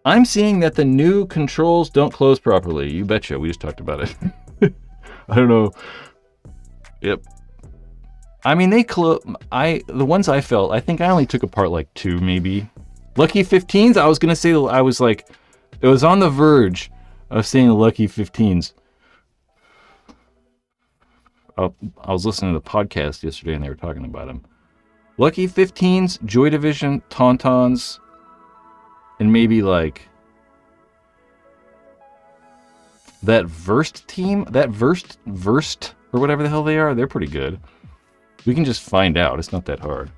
I'm seeing that the new controls don't close properly. You betcha. We just talked about it. I don't know. Yep. I mean, the ones I felt, I think I only took apart like 2, maybe. Lucky 15s, I was going to say, I was like, it was on the verge of saying the Lucky 15s. I was listening to the podcast yesterday and they were talking about them. Lucky 15s, Joy Division, Tauntauns, And maybe like that Verst team, that Verst, or whatever the hell they are, they're pretty good. We can just find out. It's not that hard.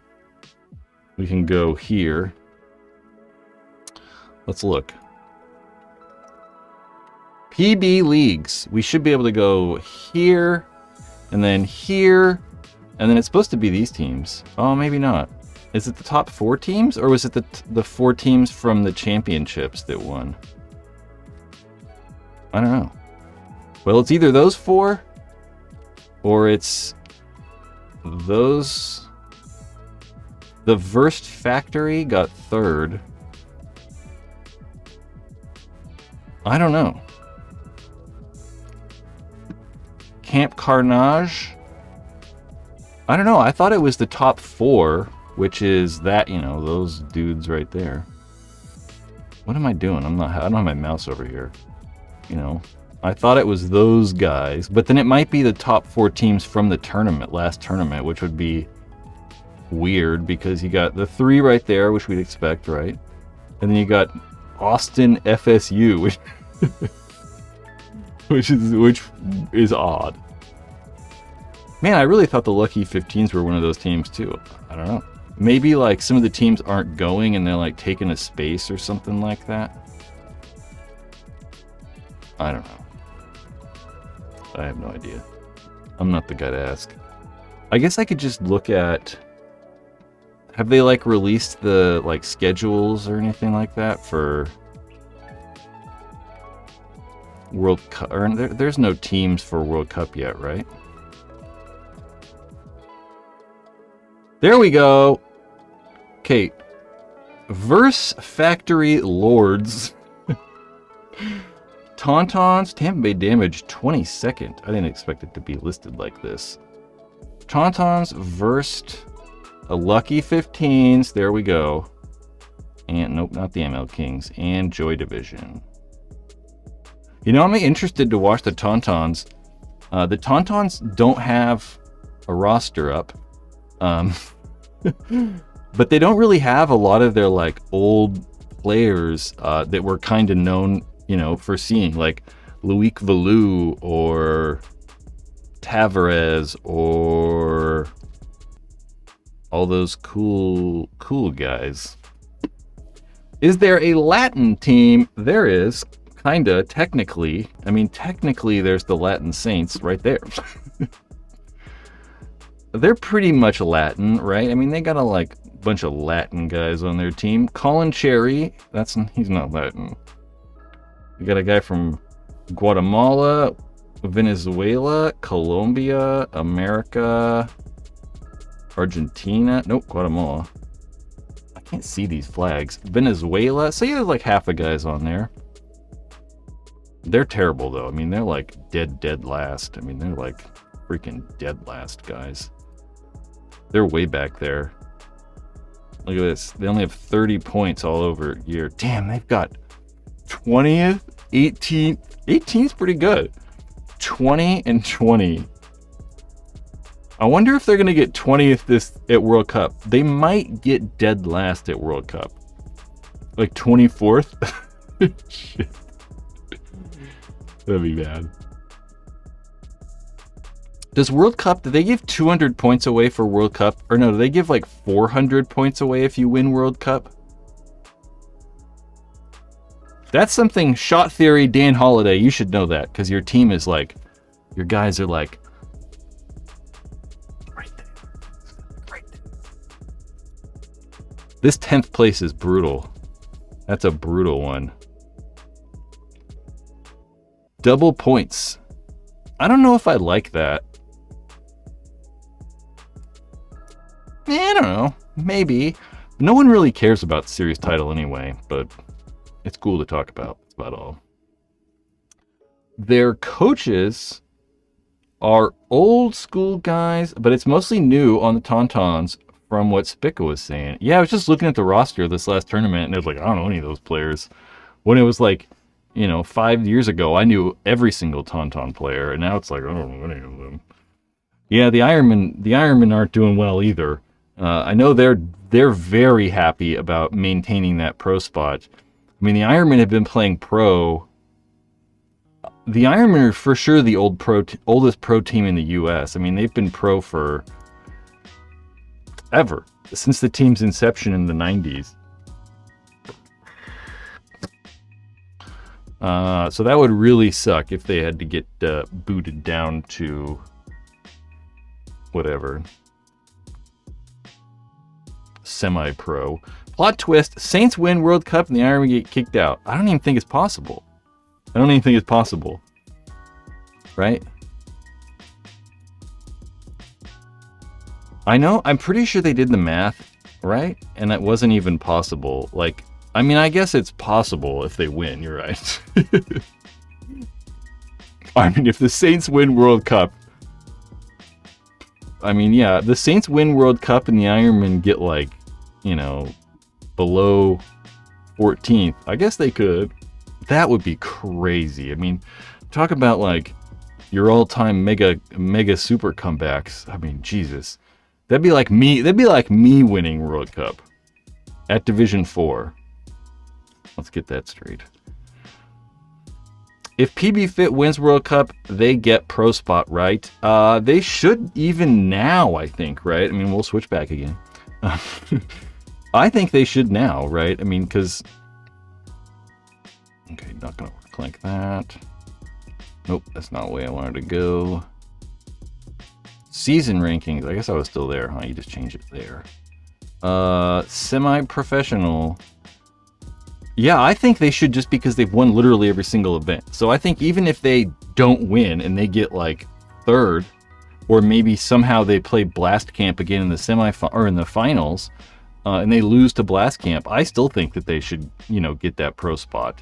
We can go here. Let's look. PB leagues. We should be able to go here, and then here, and then it's supposed to be these teams. Oh, maybe not. Is it the top 4 teams, or was it the 4 teams from the championships that won? I don't know. Well, it's either those 4, or it's those. The Verst Factory got 3rd. I don't know. Camp Carnage? I don't know. I thought it was the top 4, which is that, you know, those dudes right there. What am I doing? I don't have my mouse over here. You know, I thought it was those guys, but then it might be the top 4 teams from the tournament, last tournament, which would be weird because you got the 3 right there, which we'd expect, right? And then you got Austin FSU, which is odd. Man, I really thought the Lucky 15s were one of those teams too. I don't know. Maybe like some of the teams aren't going and they're like taking a space or something like that. I don't know. I have no idea. I'm not the guy to ask. I guess I could just look at... Have they like released the like schedules or anything like that for World Cup? Or there's no teams for World Cup yet, right? There we go. Okay. Verse Factory Lords. Tauntauns, Tampa Bay damage 22nd. I didn't expect it to be listed like this. Tauntauns versed a Lucky 15s. There we go. And nope, not the ML Kings. And Joy Division. You know, I'm interested to watch the Tauntauns. The Tauntauns don't have a roster up. But they don't really have a lot of their like old players that were kind of known, you know, for seeing, like Loic Valou or Tavares or all those cool guys. Is there a Latin team? There is, kinda, technically. I mean, technically there's the Latin Saints right there. They're pretty much Latin, right? I mean, they got a like bunch of Latin guys on their team. Colin Cherry, he's not Latin. You got a guy from Guatemala, Venezuela, Colombia, America, Argentina. Nope, Guatemala. I can't see these flags. Venezuela. So you have like half the guys on there. They're terrible though. I mean, they're like dead last. I mean, they're like freaking dead last guys. They're way back there. Look at this. They only have 30 points all over year. Damn, they've got 20th, 18th. 18's pretty good. 20 and 20. I wonder if they're going to get 20th at World Cup. They might get dead last at World Cup. Like 24th. Shit. That'd be bad. Does World Cup, do they give 200 points away for World Cup? Or no, do they give like 400 points away if you win World Cup? That's something, Shot Theory, Dan Holiday, you should know that. Because your team is like, your guys are like, right there. Right there. This 10th place is brutal. That's a brutal one. Double points. I don't know if I like that. I don't know. Maybe. No one really cares about the series title anyway, but it's cool to talk about. That's about all. Their coaches are old school guys, but it's mostly new on the Tauntauns from what Spica was saying. Yeah, I was just looking at the roster of this last tournament, and it was like, I don't know any of those players. When it was like, you know, 5 years ago, I knew every single Tauntaun player, and now it's like, I don't know any of them. Yeah, the Ironmen aren't doing well either. I know they're very happy about maintaining that pro spot. I mean, the Ironmen have been playing pro. The Ironmen are for sure the oldest pro team in the U.S. I mean, they've been pro for ever, since the team's inception in the 90s. So that would really suck if they had to get booted down to whatever. Semi-pro. Plot twist, Saints win World Cup and the Ironmen get kicked out. I don't even think it's possible. Right? I know, I'm pretty sure they did the math, right? And that wasn't even possible. Like, I mean, I guess it's possible if they win, you're right. I mean, if the Saints win World Cup, I mean, yeah, the Saints win World Cup and the Ironmen get, like, you know, below 14th. I guess they could. That would be crazy. I mean, talk about, like, your all-time mega super comebacks. I mean, Jesus. That'd be like me winning World Cup at Division 4. Let's get that straight. If PB Fit wins World Cup, they get pro spot, right? They should even now, I think, right? I mean, we'll switch back again. I think they should now, right? I mean, because... Okay, not going to work like that. Nope, that's not the way I wanted to go. Season rankings. I guess I was still there, huh? You just changed it there. Semi-professional... Yeah, I think they should, just because they've won literally every single event. So I think even if they don't win and they get like third, or maybe somehow they play Blast Camp again in the in the finals, and they lose to Blast Camp, I still think that they should, you know, get that pro spot.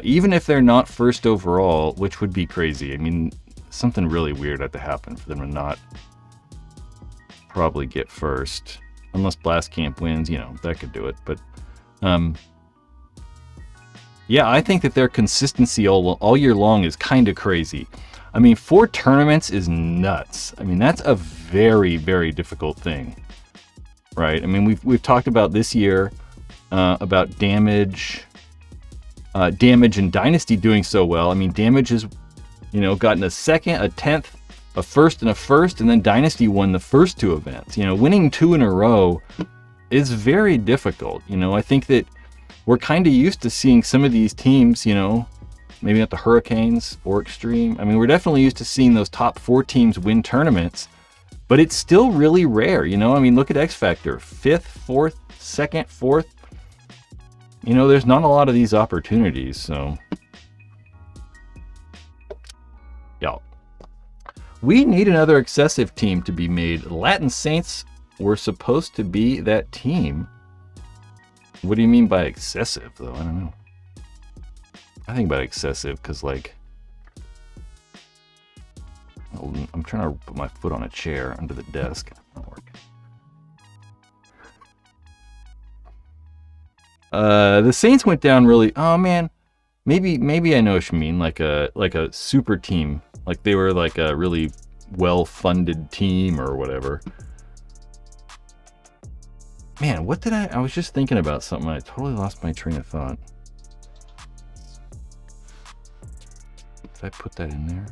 Even if they're not first overall, which would be crazy. I mean, something really weird had to happen for them to not probably get first, unless Blast Camp wins. You know, that could do it, but. Yeah, I think that their consistency all year long is kind of crazy. I mean, 4 tournaments is nuts. I mean, that's a very, very difficult thing, right? I mean, we've talked about this year about Damage and Dynasty doing so well. I mean, Damage has, you know, gotten a second, a 10th, a first, and a first, and then Dynasty won the first 2 events. You know, winning 2 in a row is very difficult. You know, I think that we're kind of used to seeing some of these teams, you know, maybe not the Hurricanes or Extreme. I mean, we're definitely used to seeing those top 4 teams win tournaments, but it's still really rare, you know? I mean, look at X Factor, 5th, 4th, 2nd, 4th. You know, there's not a lot of these opportunities, so. Yeah. We need another excessive team to be made. Latin Saints were supposed to be that team. What do you mean by excessive, though? I don't know. I think about excessive because, like, I'm trying to put my foot on a chair under the desk. The Saints went down really. Oh man, maybe I know what you mean. Like a super team. Like they were like a really well-funded team or whatever. Man, what did I was just thinking about something. I totally lost my train of thought. Did I put that in there?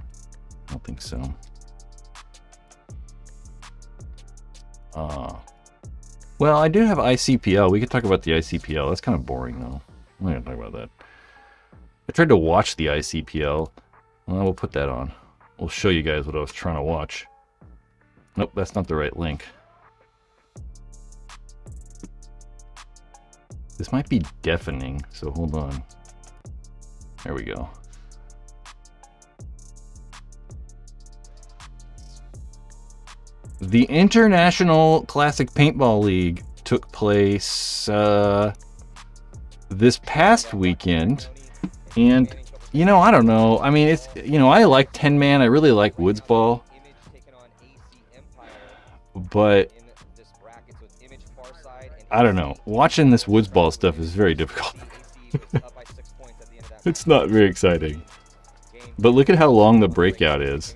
I don't think so. Well, I do have ICPL. We could talk about the ICPL. That's kind of boring, though. I'm not going to talk about that. I tried to watch the ICPL. Well, we'll put that on. We'll show you guys what I was trying to watch. Nope, that's not the right link. This might be deafening, so hold on. There we go. The International Classic Paintball League took place this past weekend. And, you know, I don't know. I mean, it's, you know, I like 10-man. I really like Woodsball. But I don't know. Watching this Woodsball stuff is very difficult. It's not very exciting. But look at how long the breakout is.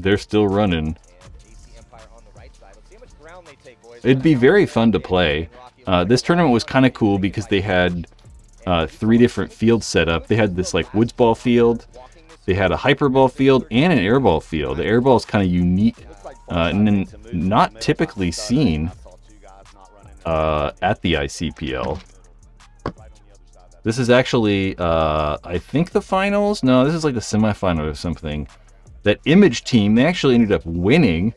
They're still running. It'd be very fun to play. This tournament was kind of cool because they had 3 different fields set up. They had this like Woodsball field, they had a hyperball field, and an airball field. The airball is kind of unique and not typically seen at the ICPL. This is actually, I think the finals? No, this is like the semifinal or something. That Image team, they actually ended up winning.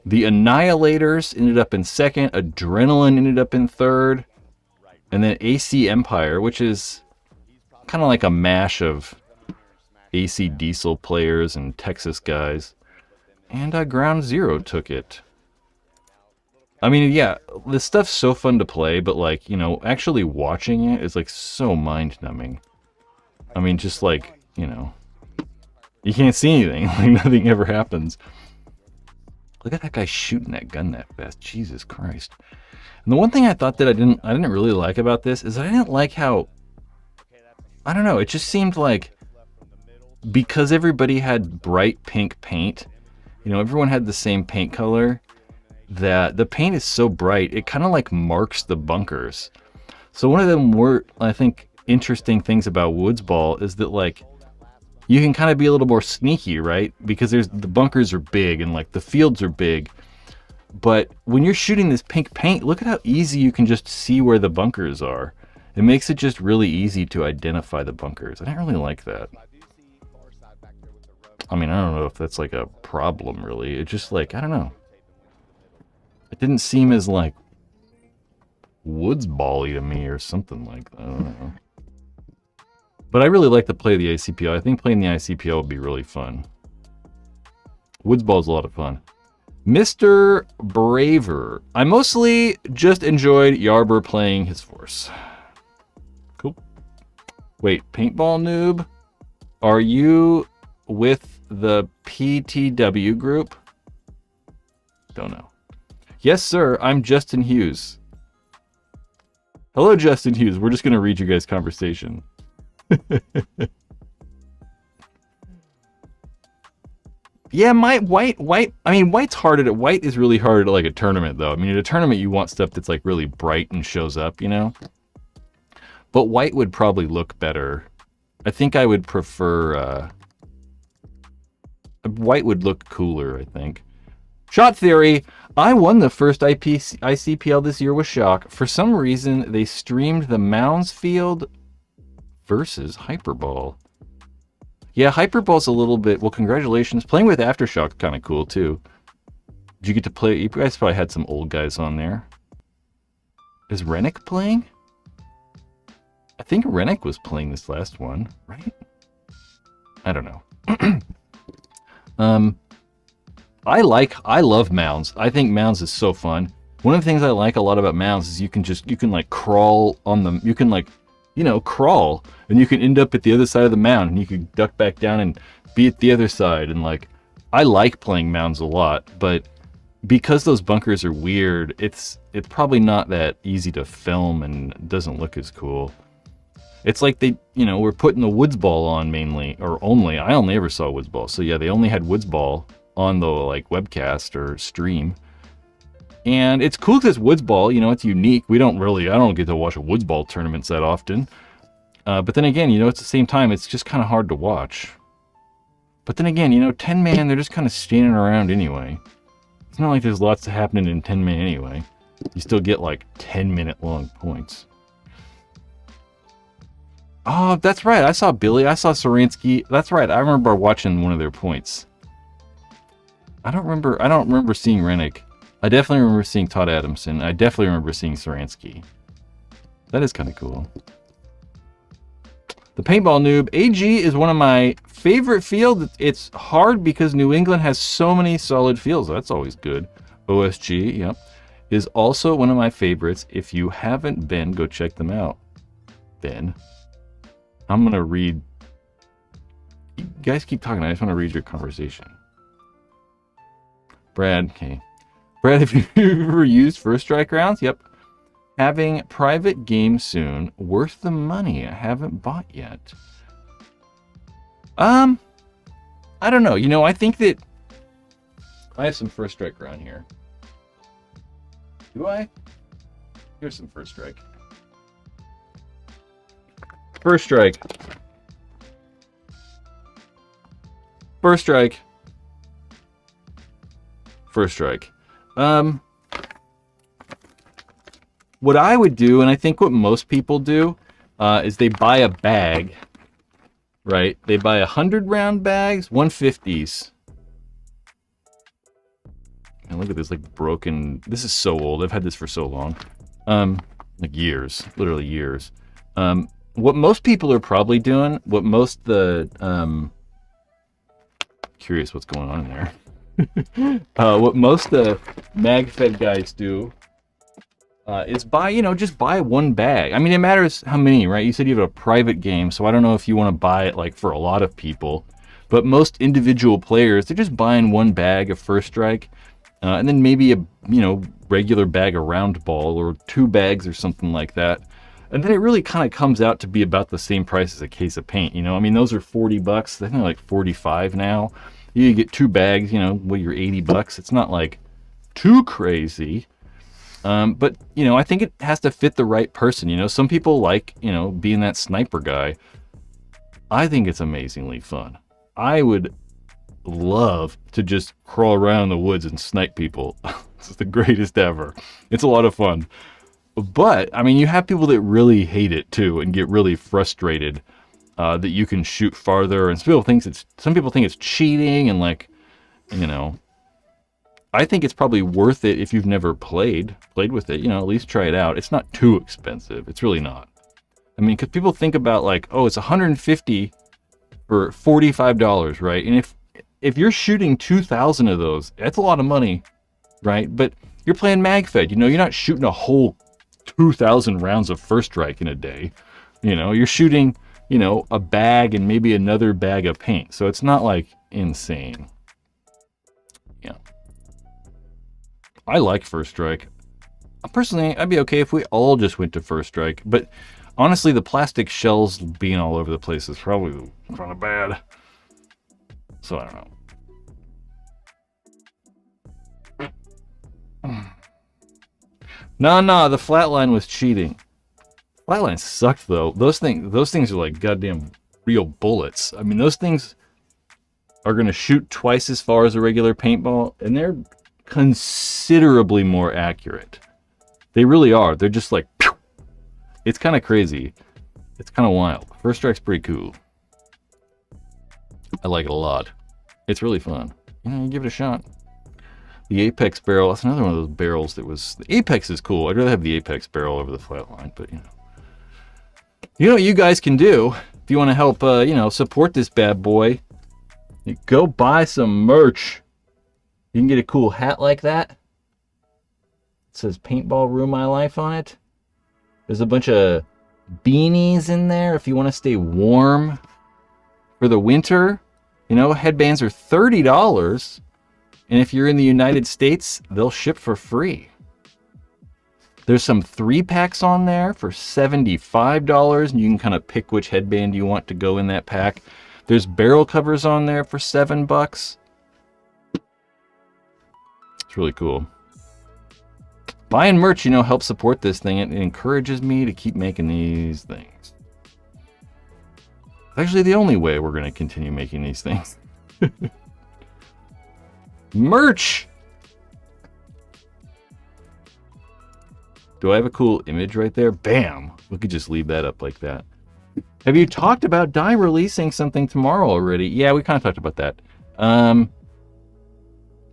The Annihilators ended up in second. Adrenaline ended up in third. And then AC Empire, which is kind of like a mash of AC Diesel players and Texas guys. And Ground Zero took it. I mean, yeah, this stuff's so fun to play, but like, you know, actually watching it is like so mind-numbing. I mean, just like, you know, you can't see anything. Like nothing ever happens. Look at that guy shooting that gun that fast. Jesus Christ. And the one thing I thought that I didn't really like about this is I didn't like how, I don't know, it just seemed like because everybody had bright pink paint, you know, everyone had the same paint color, that the paint is so bright, it kind of like marks the bunkers. So one of the more, I think, interesting things about Woodsball is that like you can kind of be a little more sneaky, right? Because the bunkers are big and like the fields are big. But when you're shooting this pink paint, look at how easy you can just see where the bunkers are. It makes it just really easy to identify the bunkers. I didn't really like that. I mean, I don't know if that's like a problem really. It's just like, I don't know. It didn't seem as like Woodsball-y to me or something like that. I don't know. But I really like to play the ICPL. I think playing the ICPL would be really fun. Woodsball's a lot of fun. Mr. Braver. I mostly just enjoyed Yarber playing his force. Cool. Wait, Paintball Noob? Are you with the PTW group? Don't know. Yes, sir. I'm Justin Hughes. Hello, Justin Hughes. We're just going to read you guys' conversation. Yeah, white's hard at it. White is really hard at like a tournament, though. I mean, at a tournament, you want stuff that's like really bright and shows up, you know? But white would probably look better. I think I would prefer... white would look cooler, I think. Shot Theory. I won the first ICPL this year with Shock. For some reason, they streamed the Mounds Field versus Hyperball. Yeah, Hyperball's a little bit... Well, congratulations. Playing with Aftershock's kind of cool, too. Did you get to play... You guys probably had some old guys on there. Is Rennick playing? I think Rennick was playing this last one, right? I don't know. I love Mounds. I think Mounds is so fun. One of the things I like a lot about Mounds is you can like crawl on them. You can like, you know, crawl and you can end up at the other side of the mound and you can duck back down and be at the other side. And like, I like playing Mounds a lot, but because those bunkers are weird, it's probably not that easy to film and doesn't look as cool. It's like they, you know, were putting the Woodsball on mainly, or only. I only ever saw Woodsball. So yeah, they only had Woodsball on the like webcast or stream. And it's cool because it's Woodsball, you know, it's unique. I don't get to watch a Woodsball tournament that often. But then again, you know, at the same time, it's just kind of hard to watch. But then again, you know, 10-man, they're just kind of standing around anyway. It's not like there's lots happening in 10-man anyway. You still get like 10-minute long points. Oh, that's right. I saw Billy. I saw Saransky. That's right. I remember watching one of their points. I don't remember seeing Rennick. I definitely remember seeing Todd Adamson. I definitely remember seeing Saransky. That is kind of cool. The Paintball Noob. AG is one of my favorite fields. It's hard because New England has so many solid fields. That's always good. OSG, yep, is also one of my favorites. If you haven't been, go check them out. Ben. I'm going to read... You guys keep talking. I just want to read your conversation. Brad, okay. Brad, have you ever used First Strike rounds? Yep. Having private game soon. Worth the money. I haven't bought yet. I don't know. You know, I think that... I have some First Strike around here. Do I? Here's some first strike. First strike. First strike. First strike. What I would do, and I think what most people do, is they buy a bag, right? They buy 100 round bags, 150s. And look at this, like, broken. This is so old. I've had this for so long. Like years, literally years. What most people are probably doing, what most curious what's going on in there. What most mag-fed guys do is buy, just buy one bag. I mean, it matters how many, right? You said you have a private game, so I don't know if you want to buy it like for a lot of people, but most individual players, they're just buying one bag of First Strike, and then maybe a, regular bag of round ball or 2 bags or something like that. And then it really kind of comes out to be about the same price as a case of paint, I mean, those are $40. I think they're like 45 now. You get 2 bags, well, you're $80. It's not like too crazy. But, I think it has to fit the right person. Some people like, being that sniper guy. I think it's amazingly fun. I would love to just crawl around in the woods and snipe people. This is the greatest ever. It's a lot of fun. But, I mean, you have people that really hate it, too, and get really frustrated that you can shoot farther. And some people think it's cheating, and, like, I think it's probably worth it if you've never played with it. At least try it out. It's not too expensive. It's really not. I mean, because people think about, like, oh, it's $150 for $45, right? And if you're shooting 2,000 of those, that's a lot of money, right? But you're playing mag-fed. You're not shooting a whole 2,000 rounds of First Strike in a day. You're shooting, a bag and maybe another bag of paint. So it's not, like, insane. Yeah. I like First Strike. Personally, I'd be okay if we all just went to First Strike. But honestly, the plastic shells being all over the place is probably kind of bad. So I don't know. Nah, the flatline was cheating. Flatline sucked, though. Those things are like goddamn real bullets. I mean, those things are going to shoot twice as far as a regular paintball, and they're considerably more accurate. They really are. They're just like, pew! It's kind of crazy. It's kind of wild. First Strike's pretty cool. I like it a lot. It's really fun. You give it a shot. The Apex barrel, that's another one of those barrels that was... The Apex is cool. I'd rather have the Apex barrel over the flatline, but, You know what you guys can do if you want to help, support this bad boy? You go buy some merch. You can get a cool hat like that. It says Paintball Ruin My Life on it. There's a bunch of beanies in there if you want to stay warm for the winter. Headbands are $30. And if you're in the United States, they'll ship for free. There's some 3-packs on there for $75, and you can kind of pick which headband you want to go in that pack. There's barrel covers on there for $7. It's really cool. Buying merch, helps support this thing. It encourages me to keep making these things. It's actually the only way we're going to continue making these things. Merch! Do I have a cool image right there? Bam! We could just leave that up like that. Have you talked about Die releasing something tomorrow already? Yeah, we kind of talked about that.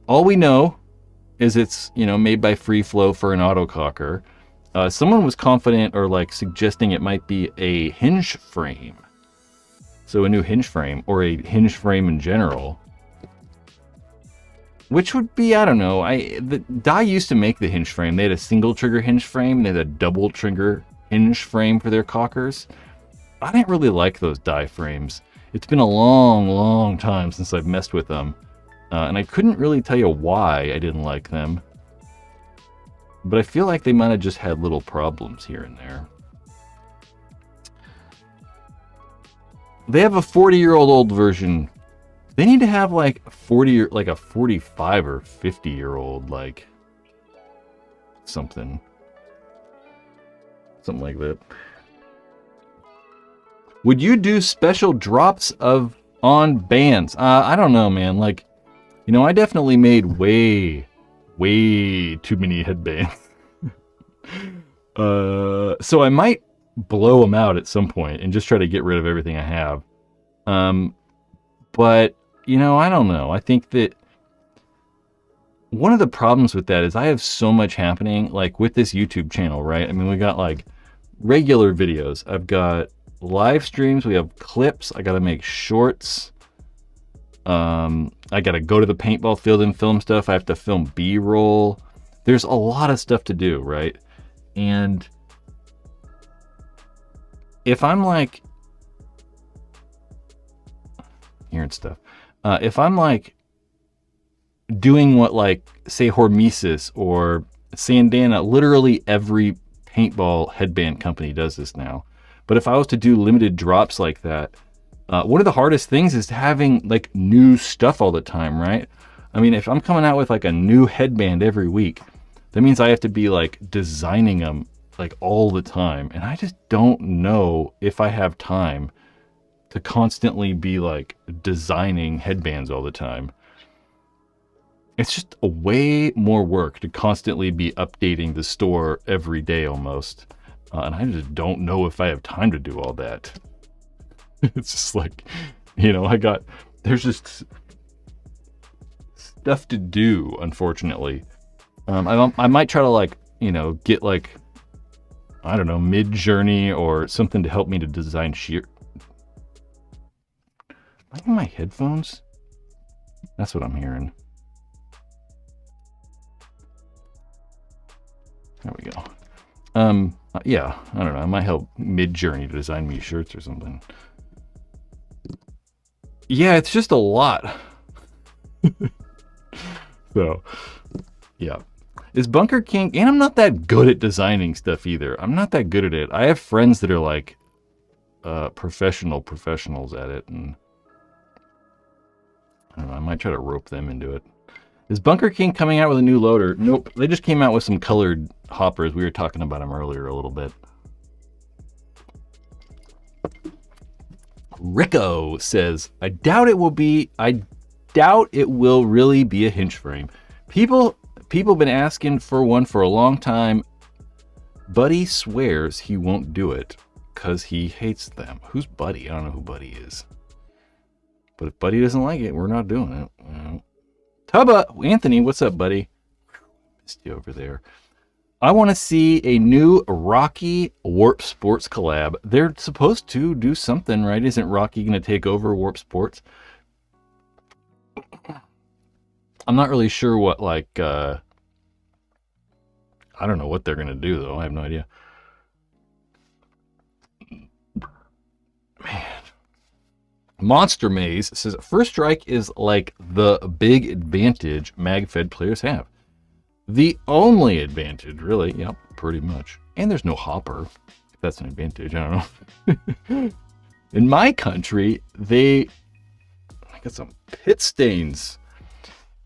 All we know is it's, made by Free Flow for an autococker. Someone was confident or suggesting it might be a hinge frame. So a new hinge frame, or a hinge frame in general. Which would be, I don't know. The Die used to make the hinge frame. They had a single trigger hinge frame, and they had a double trigger hinge frame for their cockers. I didn't really like those Die frames. It's been a long, long time since I've messed with them. And I couldn't really tell you why I didn't like them. But I feel like they might have just had little problems here and there. They have a 40-year-old version. They need to have a 45 or 50-year-old, something. something like that. Would you do special drops on bands? I don't know, man. Like, you know, I definitely made way too many headbands. So I might blow them out at some point and just try to get rid of everything I have. But, you know, I don't know. I think that one of the problems with that is I have so much happening, like with this YouTube channel, right? I mean, we got like regular videos. I've got live streams. We have clips. I got to make shorts. I got to go to the paintball field and film stuff. I have to film B-roll. There's a lot of stuff to do, right? And if I'm like hearing stuff, if I'm like doing what, like, say Hormesis or Sandana, literally every paintball headband company does this now. But if I was to do limited drops like that, one of the hardest things is having like new stuff all the time, right? I mean, if I'm coming out with like a new headband every week, that means I have to be like designing them like all the time. And I just don't know if I have time to constantly be like designing headbands all the time. It's just a way more work to constantly be updating the store every day almost. And I just don't know if I have time to do all that. It's just like, you know, there's just stuff to do, unfortunately. I might try to, like, you know, get like, I don't know, Mid-Journey or something to help me to design sheer. Am I in my headphones? That's what I'm hearing. There we go. Yeah, I don't know. I might help Mid-Journey to design me shirts or something. Yeah, it's just a lot. So, yeah. Is Bunker King... And I'm not that good at designing stuff either. I'm not that good at it. I have friends that are like professionals at it. And I don't know. I might try to rope them into it. Is Bunker King coming out with a new loader? Nope. They just came out with some colored hoppers. We were talking about them earlier a little bit. Rico says, I doubt it will really be a hinge frame. People been asking for one for a long time. Buddy swears he won't do it because he hates them. Who's Buddy? I don't know who Buddy is. But if Buddy doesn't like it, we're not doing it. Well, Tubba, Anthony, what's up, buddy? Missed you over there. I want to see a new Rocky Warp Sports collab. They're supposed to do something, right? Isn't Rocky going to take over Warp Sports? I'm not really sure what, like, I don't know what they're going to do, though. I have no idea. Man. Monster Maze says, First Strike is like the big advantage MagFed players have. The only advantage, really. Yep, pretty much. And there's no hopper. If that's an advantage, I don't know. In my country, I got some pit stains.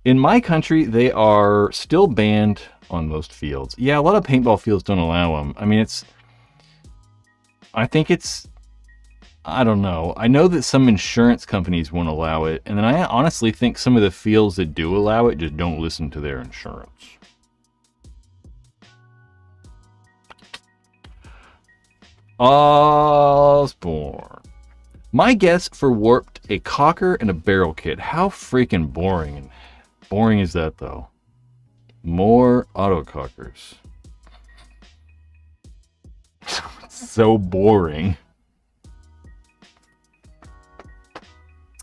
In my country, they are still banned on most fields. Yeah, a lot of paintball fields don't allow them. I mean, I don't know. I know that some insurance companies won't allow it. And then I honestly think some of the fields that do allow it just don't listen to their insurance. Osborne. My guess for warped, a cocker and a barrel kit. How freaking boring. Boring is that, though? More auto cockers. So boring.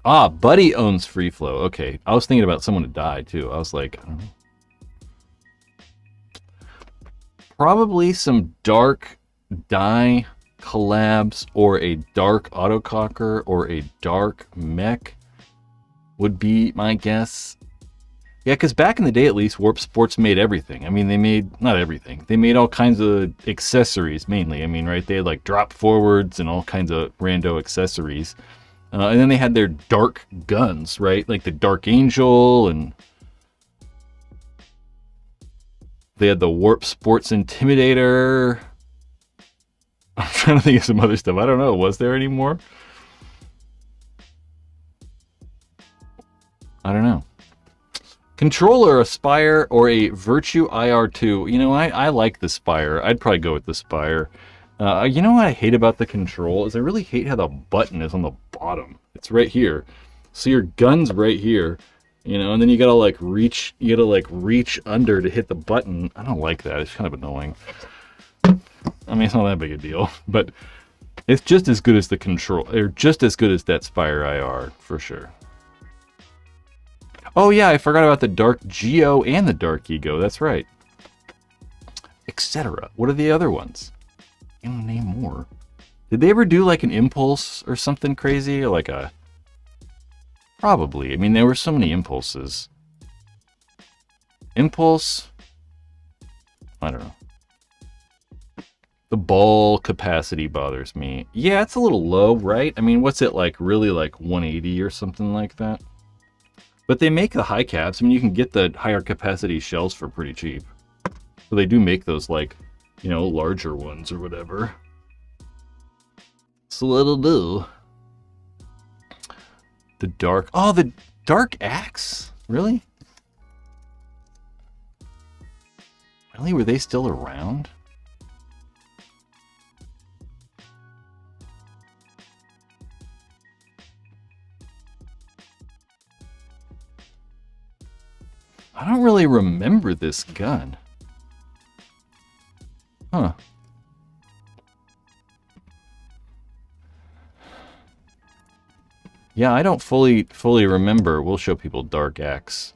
Ah, Buddy owns Free Flow. Okay, I was thinking about someone to die, too. I was like, I don't know. Probably some dark dye collabs or a dark autococker or a dark mech would be my guess. Yeah, because back in the day, at least, Warp Sports made everything. I mean, they made, not everything. They made all kinds of accessories, mainly. I mean, right? They had, like, drop forwards and all kinds of rando accessories. And then they had their dark guns, right? Like the Dark Angel, and they had the Warp Sports Intimidator. trying to think of some other stuff. I don't know. Was there any more? I don't know. Controller, a Spire, or a Virtue IR2. You know, I like the Spire. I'd probably go with the Spire. You know what I hate about the control is I really hate how the button is on the bottom. It's right here. So your gun's right here, you know, and then you gotta like reach under to hit the button. I don't like that. It's kind of annoying. I mean, it's not that big a deal, but it's just as good as the control, or just as good as that Spire IR for sure. Oh yeah, I forgot about the Dark Geo and the Dark Ego. That's right. Etc. What are the other ones? You know, name more. Did they ever do like an Impulse or something crazy, or like a? Probably. I mean, there were so many Impulses. Impulse. I don't know. The ball capacity bothers me. Yeah, it's a little low, right? I mean, what's it like? Really, like 180 or something like that. But they make the high caps. I mean, you can get the higher capacity shells for pretty cheap. So they do make those, like, you know, larger ones or whatever. So little do. The dark... Oh, the Dark Axe? Really? Really? Were they still around? I don't really remember this gun. Huh. Yeah, I don't fully remember. We'll show people Dark Axe.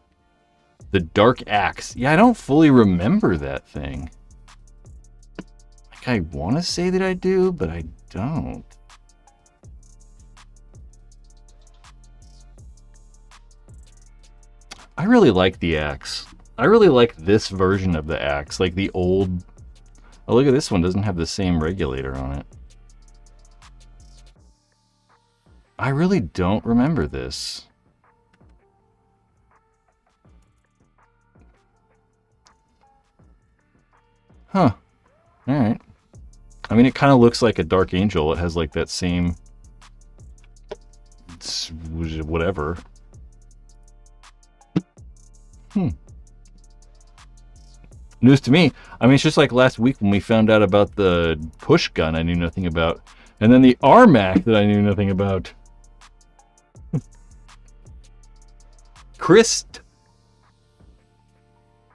The Dark Axe. Yeah, I don't fully remember that thing. Like, I want to say that I do, but I don't. I really like the axe. I really like this version of the axe, like the old... Oh, look at this one. Doesn't have the same regulator on it. I really don't remember this. Huh. Alright. I mean, it kind of looks like a Dark Angel. It has like that same... whatever. News to me. I mean, it's just like last week when we found out about the push gun I knew nothing about. And then the RMAC that I knew nothing about. Christ.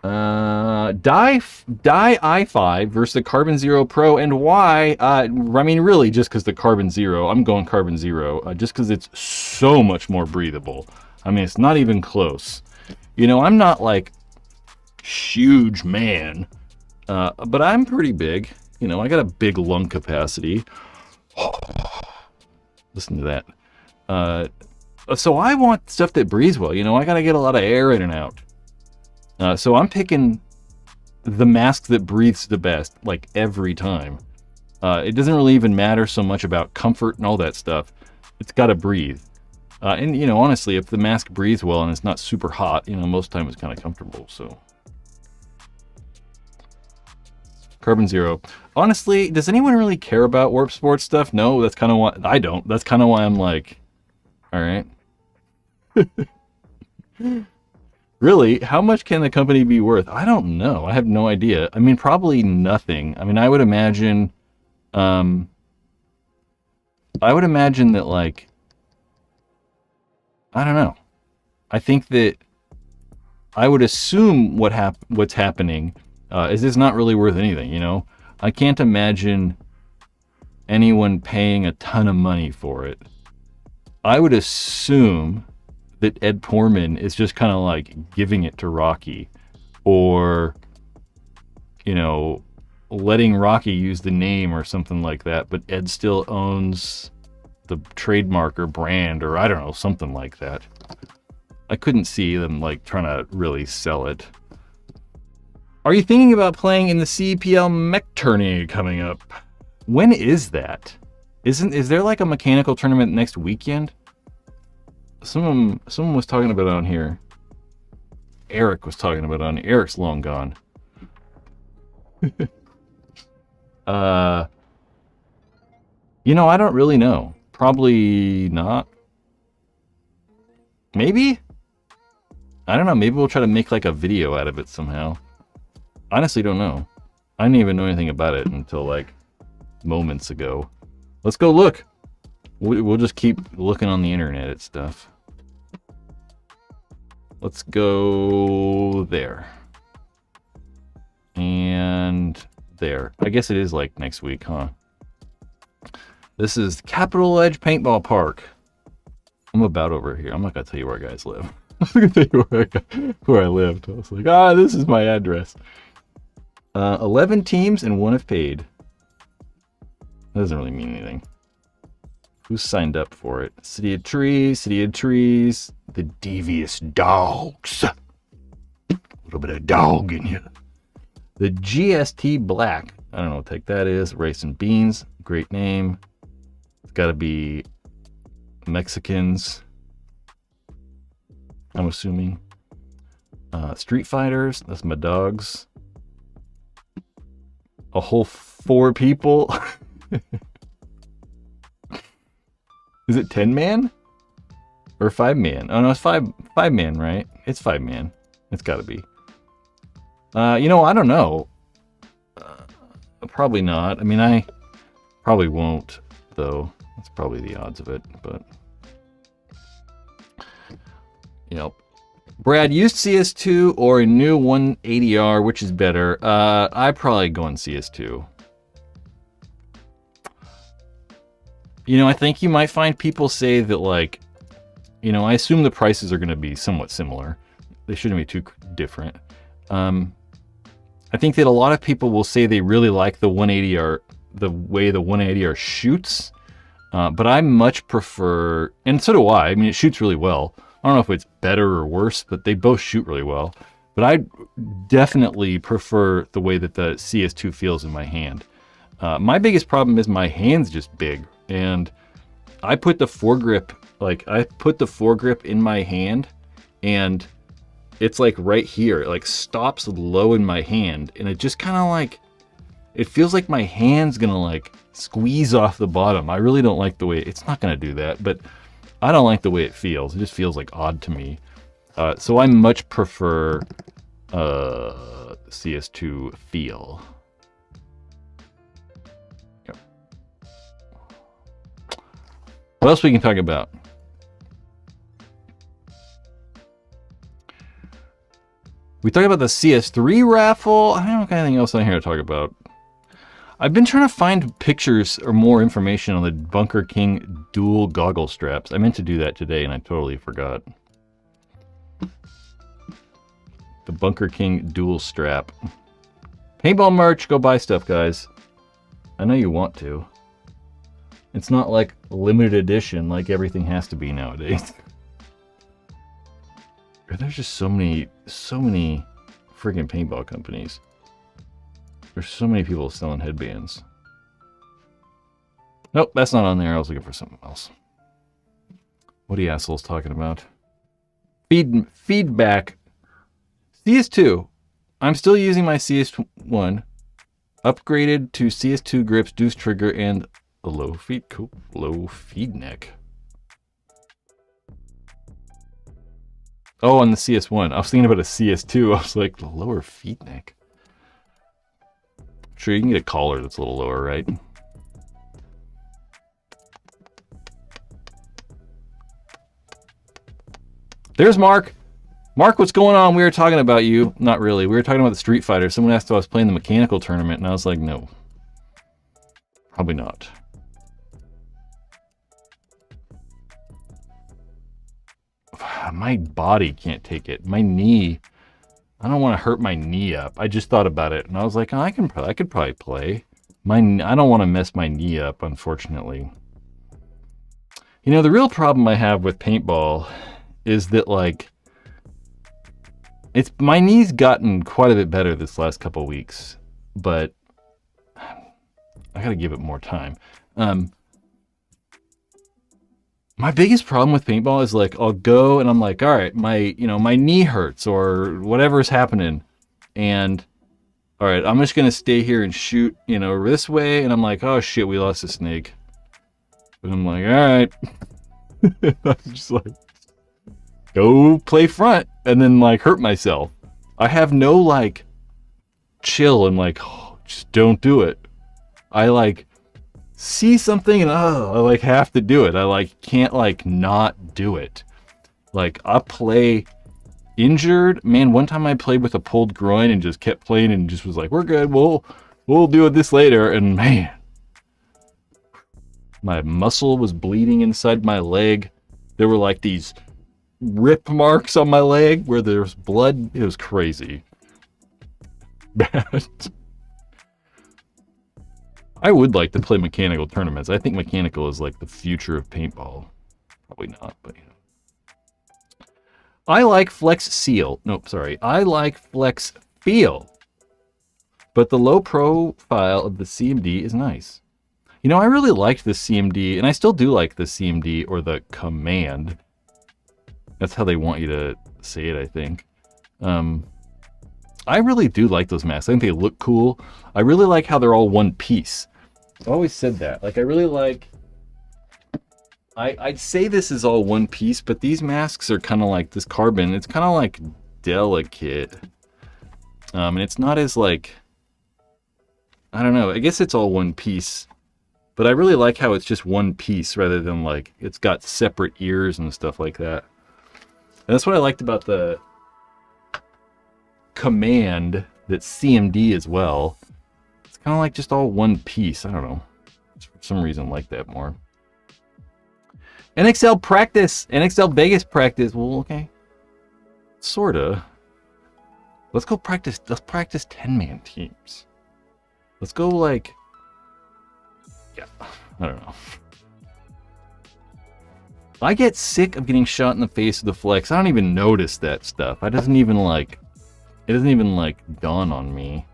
Die i5 versus the Carbon Zero Pro. And why? I mean, really, just because the Carbon Zero. I'm going Carbon Zero. Just because it's so much more breathable. I mean, it's not even close. You know, I'm not like huge man, but I'm pretty big. You know, I got a big lung capacity. Listen to that. So I want stuff that breathes well. You know, I got to get a lot of air in and out. So I'm picking the mask that breathes the best, like every time. It doesn't really even matter so much about comfort and all that stuff. It's got to breathe. And, you know, honestly, if the mask breathes well and it's not super hot, you know, most time it's kind of comfortable, so. Carbon Zero. Honestly, does anyone really care about Warp Sports stuff? No, that's kind of why I don't. That's kind of why I'm like, all right. Really, how much can the company be worth? I don't know. I have no idea. I mean, probably nothing. I mean, I would imagine that like, I don't know. I think that I would assume what's happening is it's not really worth anything, you know? I can't imagine anyone paying a ton of money for it. I would assume that Ed Portman is just kind of like giving it to Rocky, or, you know, letting Rocky use the name or something like that, but Ed still owns the trademark or brand, or I don't know, something like that. I couldn't see them like trying to really sell it. Are you thinking about playing in the CPL mech tourney coming up? When is that? Is there like a mechanical tournament next weekend? Someone was talking about it on here. Eric was talking about it on here. Eric's long gone. You know, I don't really know. Probably not. Maybe? I don't know. Maybe we'll try to make like a video out of it somehow. Honestly, don't know. I didn't even know anything about it until like moments ago. Let's go look. We'll just keep looking on the internet at stuff. Let's go there. And there. I guess it is like next week, huh? This is Capitol Edge Paintball Park. I'm about over here. I'm not going to tell you where guys live. I'm going to tell you where I lived. I was like, this is my address. 11 teams and 1 have paid. That doesn't really mean anything. Who signed up for it? City of Trees, City of Trees. The Devious Dogs. A little bit of dog in you. The GST Black. I don't know what the heck that is. Rice and Beans. Great name. It's got to be Mexicans. I'm assuming. Street Fighters. That's my dogs. A whole 4 people. Is it 10-man? Or 5-man? Oh no, it's 5-man, right? It's 5-man. It's gotta be. You know, I don't know. Probably not. I mean, I probably won't, though. That's probably the odds of it, but... Yep. Brad, used CS2 or a new 180R, which is better? I'd probably go on CS2. You know, I think you might find people say that, like, you know, I assume the prices are going to be somewhat similar. They shouldn't be too different. I think that a lot of people will say they really like the 180R, the way the 180R shoots, but I much prefer, and so do I mean, it shoots really well. I don't know if it's better or worse, but they both shoot really well. But I definitely prefer the way that the CS2 feels in my hand. My biggest problem is my hand's just big, and I put the foregrip, in my hand, and it's like right here. It like stops low in my hand, and it just kind of like, it feels like my hand's gonna like squeeze off the bottom. I really don't like the way, it's not gonna do that, but I don't like the way it feels. It just feels like odd to me. So I much prefer CS2 feel. Yep. What else we can talk about? We talked about the CS3 raffle. I don't got anything else on here to talk about. I've been trying to find pictures or more information on the Bunker King dual goggle straps. I meant to do that today and I totally forgot. The Bunker King dual strap. Paintball merch, go buy stuff, guys. I know you want to. It's not like limited edition like everything has to be nowadays. There's just so many freaking paintball companies. There's so many people selling headbands. Nope, that's not on there. I was looking for something else. What are you assholes talking about? Feedback. CS2. I'm still using my CS1. Upgraded to CS2 grips, deuce trigger, and a low feed neck. Oh, on the CS1. I was thinking about a CS2. I was like, the lower feed neck. Sure, you can get a collar that's a little lower, right? There's Mark. Mark, what's going on? We were talking about you. Not really. We were talking about the Street Fighter. Someone asked if I was playing the mechanical tournament, and I was like, no. Probably not. My body can't take it. My knee. I don't want to hurt my knee up. I just thought about it, and I was like, oh, I could probably play. I don't want to mess my knee up, unfortunately. You know, the real problem I have with paintball is that, like, my knee's gotten quite a bit better this last couple weeks, but I gotta give it more time. My biggest problem with paintball is, like, I'll go and I'm like, all right, my knee hurts or whatever's happening, and all right, I'm just gonna stay here and shoot, this way, and I'm like, oh shit, we lost a snake. And I'm like, all right. I'm just like, go play front and then like hurt myself. I have no like chill and like, oh, just don't do it. I like see something and I like have to do it. I like can't like not do it. Like I play injured. Man, one time I played with a pulled groin and just kept playing and just was like, we're good. We'll do this later. And man, my muscle was bleeding inside my leg. There were like these rip marks on my leg where there's blood. It was crazy. Bad. I would like to play mechanical tournaments. I think mechanical is like the future of paintball. Probably not, but you know. I like Flex Seal. Nope, sorry. I like Flex Feel. But the low profile of the CMD is nice. You know, I really liked the CMD, and I still do like the CMD or the Command. That's how they want you to say it, I think. I really do like those masks. I think they look cool. I really like how they're all one piece. I've always said that. Like, I really like... I'd say this is all one piece, but these masks are kind of like this carbon. It's kind of like delicate. And it's not as like... I don't know. I guess it's all one piece. But I really like how it's just one piece rather than like it's got separate ears and stuff like that. And that's what I liked about the Command that's CMD as well. It's kind of like just all one piece. I don't know. Just for some reason I like that more. NXL practice. NXL Vegas practice. Well, okay. Sorta. Let's go practice. Let's practice 10-man teams. Let's go like... Yeah, I don't know. I get sick of getting shot in the face with the flex. I don't even notice that stuff. It doesn't even like dawn on me.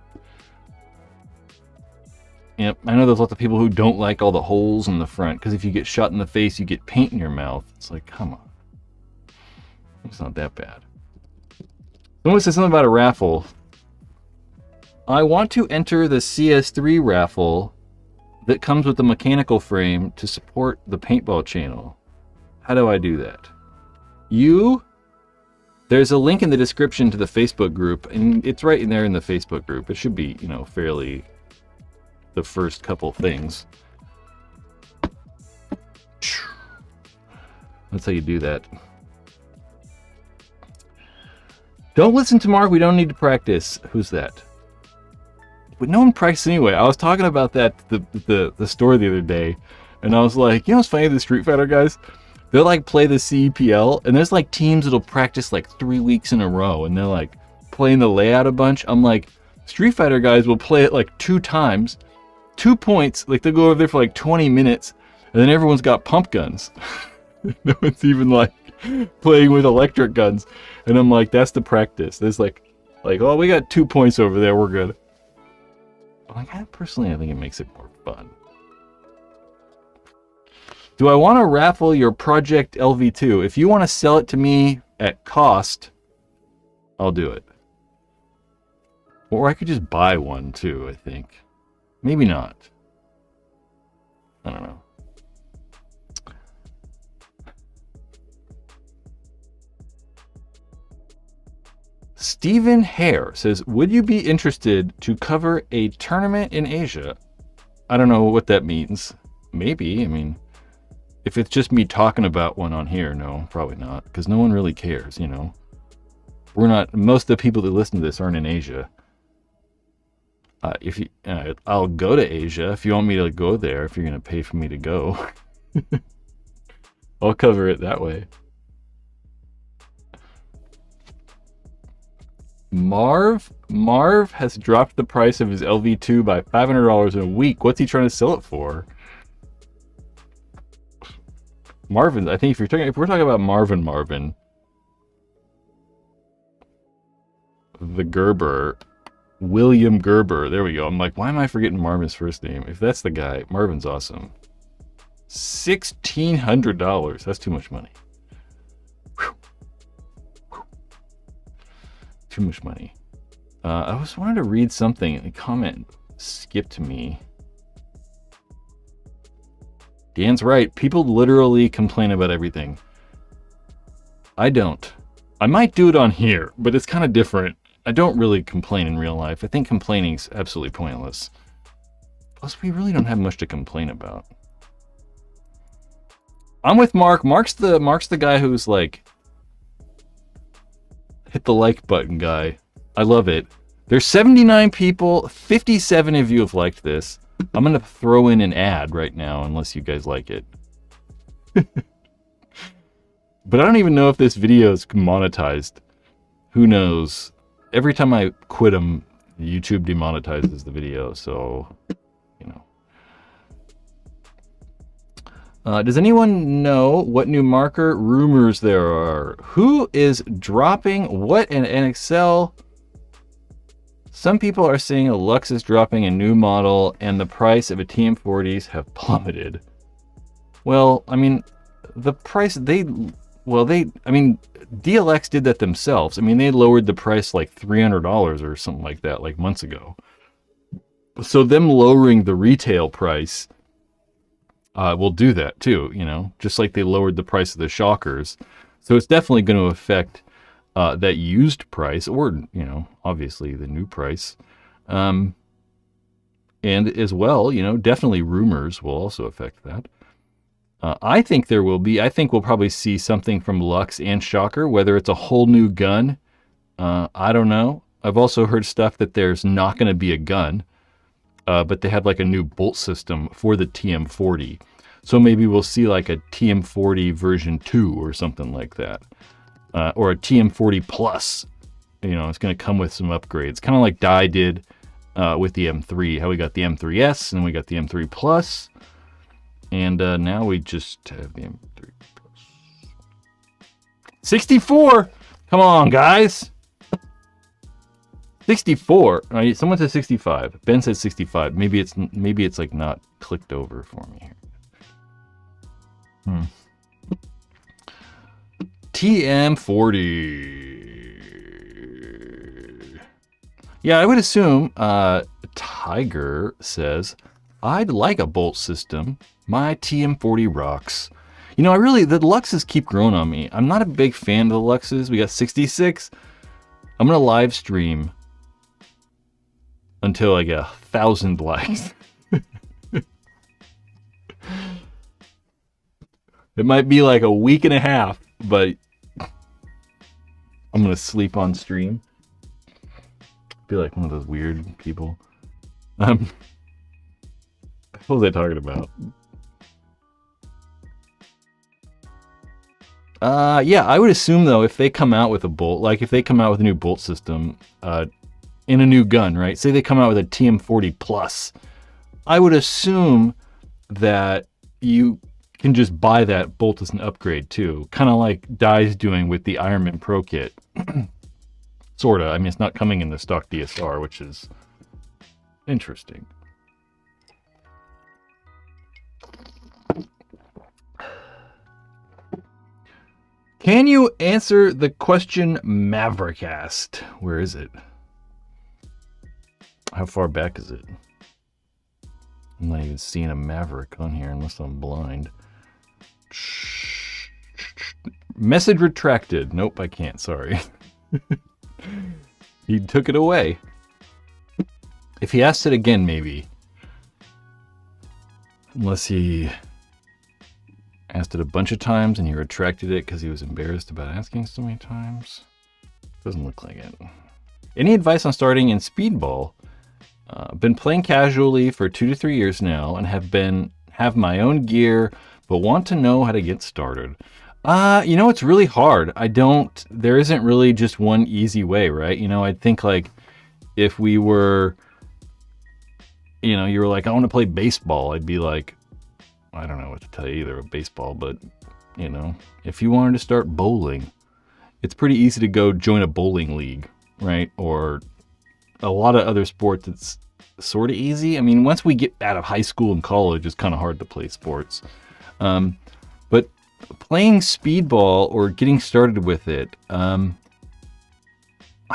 Yep, I know there's lots of people who don't like all the holes in the front, because if you get shot in the face, you get paint in your mouth. It's like, come on. It's not that bad. Someone said something about a raffle. I want to enter the CS3 raffle that comes with the mechanical frame to support the paintball channel. How do I do that? There's a link in the description to the Facebook group, and it's right in there in the Facebook group. It should be, you know, fairly the first couple things. That's how you do that. Don't listen to Mark, we don't need to practice. Who's that? But no one practiced anyway. I was talking about that the store the other day, and I was like, you know what's funny? The Street Fighter guys, they'll like play the CEPL, and there's like teams that'll practice like 3 weeks in a row, and they're like playing the layout a bunch. I'm like, Street Fighter guys will play it like 2 times, 2 points. Like they'll go over there for like 20 minutes, and then everyone's got pump guns. No one's even like playing with electric guns, and I'm like, that's the practice. There's like, oh, we got 2 points over there, we're good. Like, I think it makes it more fun. Do I want to raffle your Project LV2? If you want to sell it to me at cost, I'll do it. Or I could just buy one too, I think. Maybe not. I don't know. Stephen Hare says, would you be interested to cover a tournament in Asia? I don't know what that means. Maybe. I mean, if it's just me talking about one on here, no, probably not. Because no one really cares, you know. We're not, most of the people that listen to this aren't in Asia. I'll go to Asia if you want me to go there, if you're going to pay for me to go. I'll cover it that way. Marv has dropped the price of his LV2 by $500 in a week. What's he trying to sell it for? Marvin, I think if we're talking about Marvin, the Gerber, William Gerber. There we go. I'm like, why am I forgetting Marvin's first name? If that's the guy, Marvin's awesome. $1,600. That's too much money. Too much money. I was wanted to read something and a comment skipped me. Gan's right. People literally complain about everything. I don't. I might do it on here, but it's kind of different. I don't really complain in real life. I think complaining's absolutely pointless. Plus, we really don't have much to complain about. I'm with Mark. Mark's the guy who's like, hit the like button guy. I love it. There's 79 people. 57 of you have liked this. I'm going to throw in an ad right now, unless you guys like it. But I don't even know if this video is monetized. Who knows? Every time I quit them, YouTube demonetizes the video, so, you know. Does anyone know what new marker rumors there are? Who is dropping what in NXL? Some people are saying a Lux is dropping a new model and the price of a TM40s have plummeted. Well, I mean, the price, DLX did that themselves. I mean, they lowered the price like $300 or something like that, like months ago. So them lowering the retail price will do that too, you know, just like they lowered the price of the shockers. So it's definitely going to affect that used price, or, you know, obviously the new price. And as well, you know, definitely rumors will also affect that. I think there will be. I think we'll probably see something from Lux and Shocker, whether it's a whole new gun. I don't know. I've also heard stuff that there's not going to be a gun, but they have like a new bolt system for the TM40. So maybe we'll see like a TM40 version 2 or something like that. Or a TM40 Plus. You know, it's going to come with some upgrades. Kind of like Dye did with the M3. How we got the M3S and we got the M3 Plus. And now we just have the M3 Plus. 64! Come on, guys! 64. Right, someone said 65. Ben said 65. Maybe it's like not clicked over for me here. TM40. Yeah, I would assume Tiger says, I'd like a bolt system. My TM40 rocks. You know, the Luxes keep growing on me. I'm not a big fan of the Luxes. We got 66. I'm going to live stream until I get 1,000 likes. It might be like a week and a half, but I'm going to sleep on stream. Be like one of those weird people. What was I talking about? Yeah, I would assume though, if they come out with a bolt, like if they come out with a new bolt system, in a new gun, right? Say they come out with a TM40 Plus, I would assume that you can just buy that bolt as an upgrade too. Kind of like Dye's doing with the Ironman Pro Kit. Sorta. I mean, it's not coming in the stock DSR, which is interesting. Can you answer the question, Maverickast? Where is it? How far back is it? I'm not even seeing a Maverick on here unless I'm blind. Message retracted. Nope, I can't. Sorry. He took it away. If he asked it again, maybe. Unless he asked it a bunch of times and he retracted it because he was embarrassed about asking so many times. Doesn't look like it. Any advice on starting in speedball? Been playing casually for 2 to 3 years now and have my own gear, but want to know how to get started. You know, it's really hard. There isn't really just one easy way, right? You know, I think like if we were, you know, you were like, I want to play baseball, I'd be like, I don't know what to tell you either with baseball, but, you know, if you wanted to start bowling, it's pretty easy to go join a bowling league, right? Or a lot of other sports, it's sort of easy. I mean, once we get out of high school and college, it's kind of hard to play sports. But playing speedball or getting started with it, I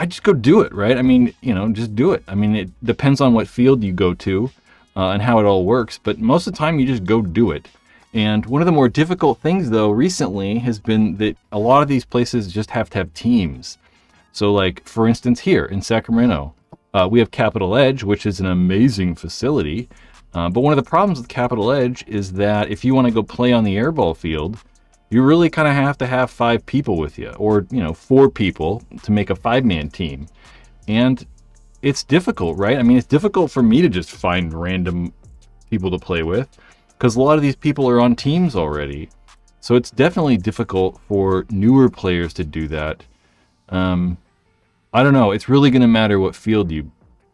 just go do it, right? I mean, you know, just do it. I mean, it depends on what field you go to. And how it all works, but most of the time you just go do it. And one of the more difficult things, though, recently has been that a lot of these places just have to have teams. So, like, for instance, here in Sacramento, we have Capital Edge, which is an amazing facility. But one of the problems with Capital Edge is that if you want to go play on the airball field, you really kind of have to have 5 people with you, or, 4 people to make a 5-man team. And it's difficult, right? I mean, it's difficult for me to just find random people to play with, because a lot of these people are on teams already. So it's definitely difficult for newer players to do that. I don't know. It's really going to matter what field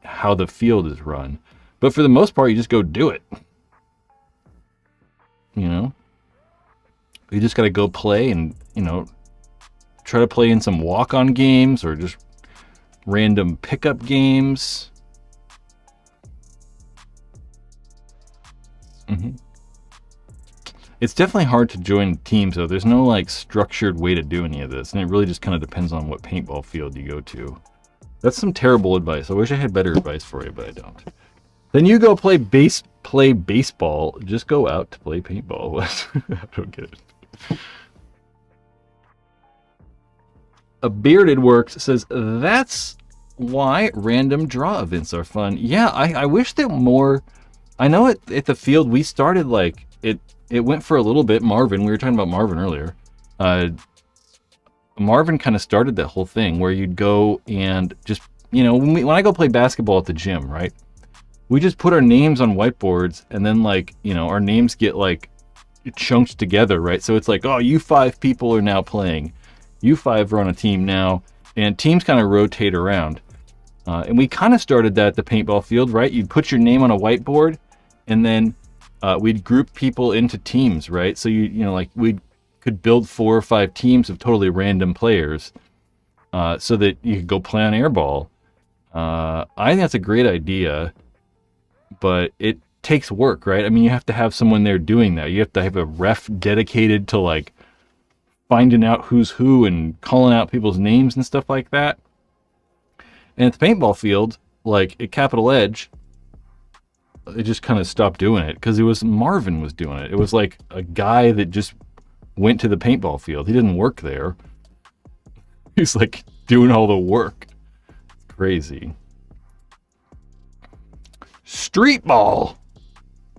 how the field is run. But for the most part, you just go do it. You just got to go play and, try to play in some walk-on games or just random pickup games. It's definitely hard to join teams, though. There's no like structured way to do any of this, and it really just kind of depends on what paintball field you go to. That's some terrible advice. I wish I had better advice for you, but I don't. Then you go play baseball. Just go out to play paintball. I don't get it. A Bearded Works says, that's why random draw events are fun. Yeah, I wish that more... I know at the field we started like... It went for a little bit. Marvin, we were talking about Marvin earlier. Marvin kind of started that whole thing where you'd go and just, when I go play basketball at the gym, right? We just put our names on whiteboards, and then like, our names get like chunked together, right? So it's like, oh, you 5 people are now playing. You 5 are on a team now, and teams kind of rotate around. And we kind of started that at the paintball field, right? You'd put your name on a whiteboard, and then we'd group people into teams, right? So like we could build 4 or 5 teams of totally random players, so that you could go play on airball. I think that's a great idea, but it takes work, right? I mean, you have to have someone there doing that. You have to have a ref dedicated to like finding out who's who and calling out people's names and stuff like that. And at the paintball field, like at Capital Edge, they just kind of stopped doing it because Marvin was doing it. It was like a guy that just went to the paintball field. He didn't work there. He's like doing all the work. Crazy. Street ball.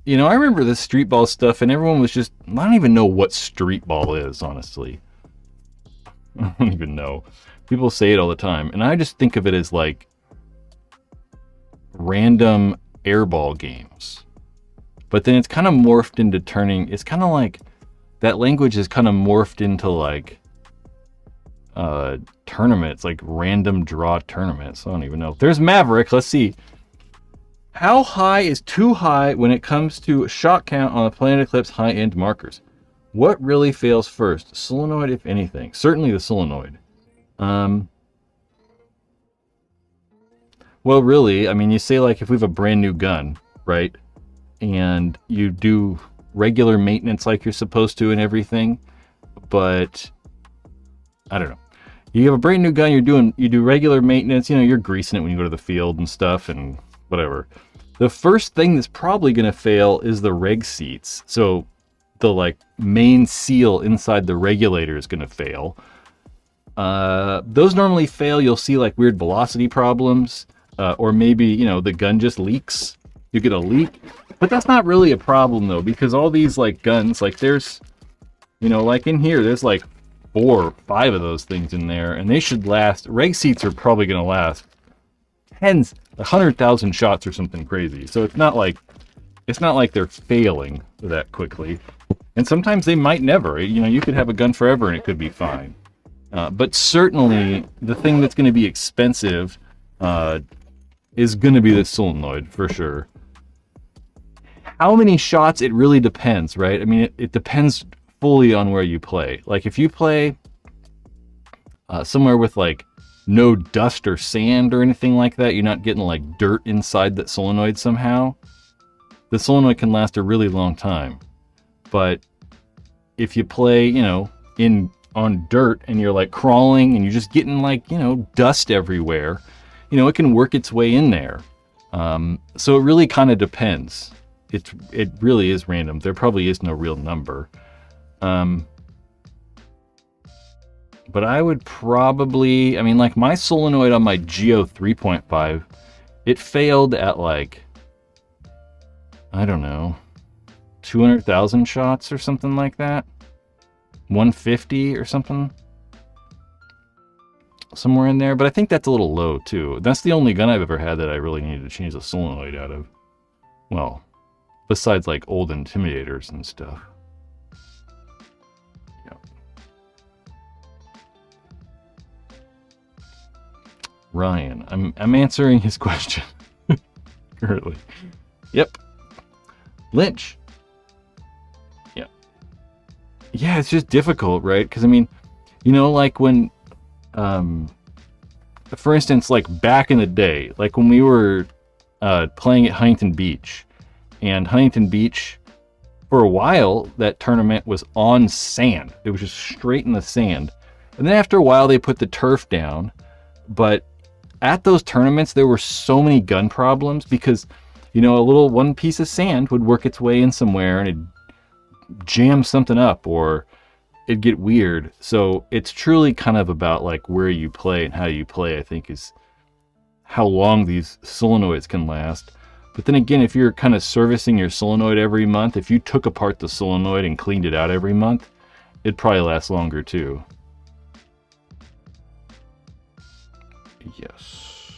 I remember this street ball stuff, and everyone was just... I don't even know what street ball is, honestly. I don't even know. People say it all the time, and I just think of it as like random airball games. But then it's kind of morphed into it's kind of like that language is kind of morphed into like tournaments, like random draw tournaments. I don't even know. There's Maverick. Let's see. How high is too high when it comes to shot count on the Planet Eclipse high-end markers? What really fails first? Solenoid, if anything. Certainly the solenoid. Well, really, I mean, you say like if we have a brand new gun, right? And you do regular maintenance like you're supposed to and everything, but I don't know. You have a brand new gun, you do regular maintenance, you're greasing it when you go to the field and stuff and whatever. The first thing that's probably going to fail is the reg seats. So the like main seal inside the regulator is going to fail. Those normally fail. You'll see like weird velocity problems. Or maybe, the gun just leaks. You get a leak. But that's not really a problem, though, because all these, like, guns, like, there's, like in here, there's, like, 4 or 5 of those things in there, and they should last. Reg seats are probably going to last 100,000 shots or something crazy. So it's not like they're failing that quickly. And sometimes they might never. You could have a gun forever and it could be fine. But certainly, the thing that's going to be expensive is going to be the solenoid for sure. How many shots? It really depends, right? I mean, it depends fully on where you play. Like if you play somewhere with like no dust or sand or anything like that, you're not getting like dirt inside that solenoid somehow, the solenoid can last a really long time. But if you play, on dirt and you're like crawling and you're just getting like, dust everywhere, it can work its way in there. So it really kind of depends. it really is random. There probably is no real number. But I would probably, I mean, like my solenoid on my Geo 3.5, it failed at like, I don't know, 200,000 shots or something like that. 150 or something. Somewhere in there. But I think that's a little low too. That's the only gun I've ever had that I really needed to change the solenoid out of. Well, besides like old Intimidators and stuff. Ryan, I'm answering his question currently. Yep. Lynch. Yep. Yeah, it's just difficult, right? Because I mean, you know, like when, for instance, like back in the day, like when we were playing at Huntington Beach, and Huntington Beach, for a while, that tournament was on sand. It was just straight in the sand, and then after a while, they put the turf down, but at those tournaments, there were so many gun problems because, you know, a little one piece of sand would work its way in somewhere and it'd jam something up or it'd get weird. So it's truly kind of about like where you play and how you play, I think, is how long these solenoids can last. But then again, if you're kind of servicing your solenoid every month, if you took apart the solenoid and cleaned it out every month, it'd probably last longer too. Yes.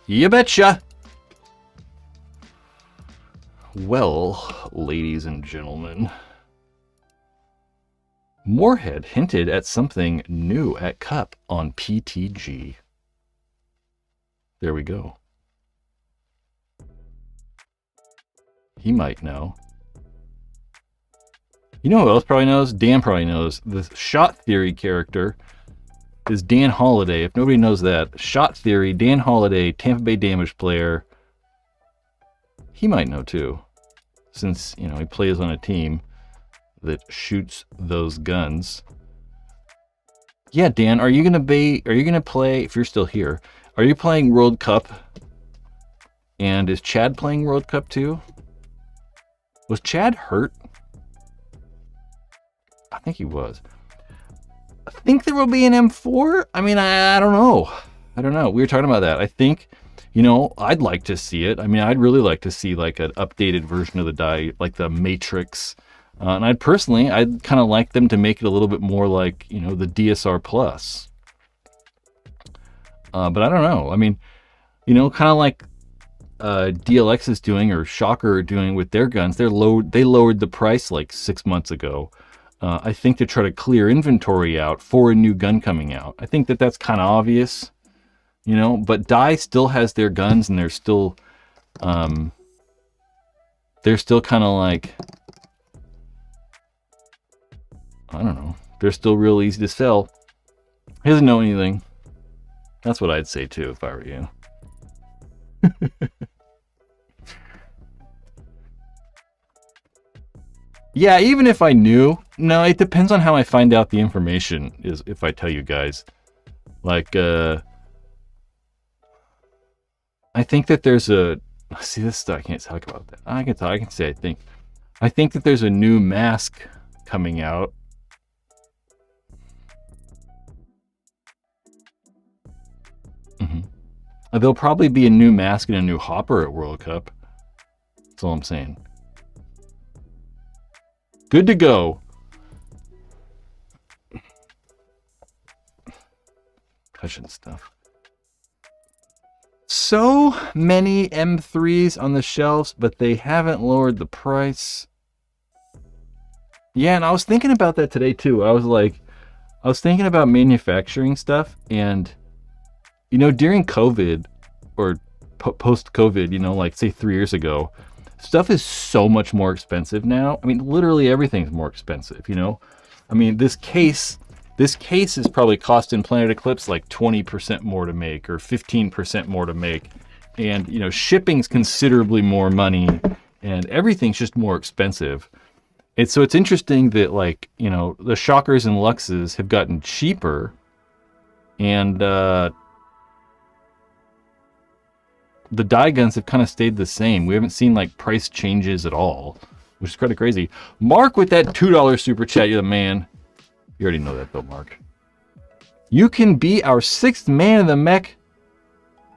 You betcha. Well, ladies and gentlemen, Moorhead hinted at something new at Cup on PTG. There we go. He might know. You know who else probably knows? Dan probably knows. The Shot Theory character is Dan Holiday. If nobody knows that, Shot Theory, Dan Holiday, Tampa Bay Damage player. He might know too, since, you know, he plays on a team that shoots those guns. Yeah, Dan, are you gonna play, if you're still here, are you playing World Cup? And is Chad playing World Cup too? Was Chad hurt? I think he was. I think there will be an M4. I mean, I don't know. I don't know. We were talking about that. I think, you know, I'd like to see it. I mean, I'd really like to see like an updated version of the die, like the Matrix. And I'd kind of like them to make it a little bit more like, you know, the DSR Plus. But I don't know. I mean, you know, kind of like DLX is doing or Shocker are doing with their guns. They lowered the price like 6 months ago. I think to try to clear inventory out for a new gun coming out. I think that that's kind of obvious, you know, but Dye still has their guns and they're still kind of like, I don't know, they're still real easy to sell. He doesn't know anything. That's what I'd say too if I were you. Yeah, even if I knew, no, it depends on how I find out the information, is if I tell you guys. Like, I think that there's a, see this stuff, I can't talk about that. I can say I think that there's a new mask coming out. There'll probably be a new mask and a new hopper at World Cup. That's all I'm saying. Good to go. Cushion stuff. So many M3s on the shelves, but they haven't lowered the price. Yeah, and I was thinking about that today too. I was thinking about manufacturing stuff, and you know, during COVID or post-COVID, you know, like say 3 years ago, stuff is so much more expensive now. I mean, literally everything's more expensive, you know? I mean, this case is probably costing Planet Eclipse like 20% more to make or 15% more to make. And, you know, shipping's considerably more money and everything's just more expensive. And so it's interesting that, like, you know, the Shockers and Luxes have gotten cheaper, and the die guns have kind of stayed the same. We haven't seen like price changes at all, which is kind of crazy. Mark with that $2 super chat. You're the man. You already know that though, Mark. You can be our 6th man of the mech.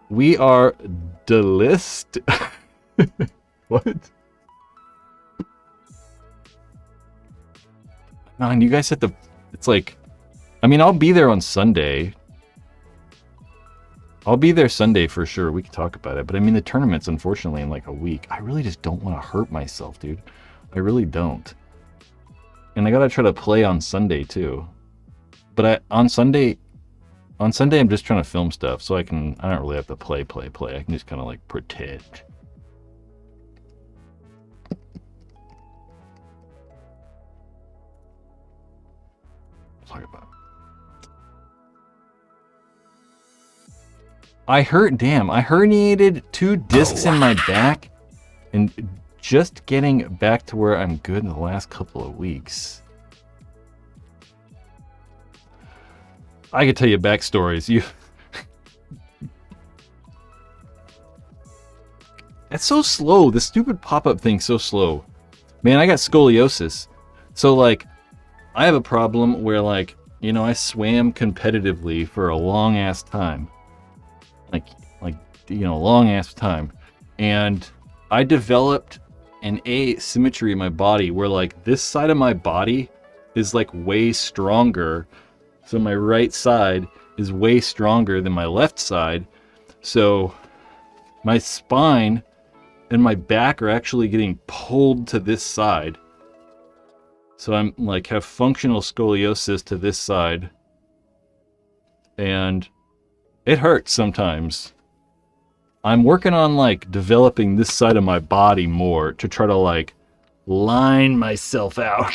We are the list. What? Man, you guys have to. It's like, I mean, I'll be there on Sunday. I'll be there Sunday for sure. We can talk about it. But I mean, the tournament's unfortunately in like a week. I really just don't want to hurt myself, dude. I really don't. And I gotta try to play on Sunday too. But on Sunday, I'm just trying to film stuff, so I don't really have to play. I can just kind of like pretend. Sorry about it. I herniated 2 discs in my back, and just getting back to where I'm good in the last couple of weeks. I could tell you backstories. That's so slow. The stupid pop-up thing's so slow. Man, I got scoliosis. So, like, I have a problem where, like, you know, I swam competitively for a long-ass time. Like, you know, long-ass time. And I developed an asymmetry in my body where, like, this side of my body is, like, way stronger. So my right side is way stronger than my left side. So my spine and my back are actually getting pulled to this side. So I'm like have functional scoliosis to this side. And it hurts sometimes. I'm working on like developing this side of my body more to try to like line myself out.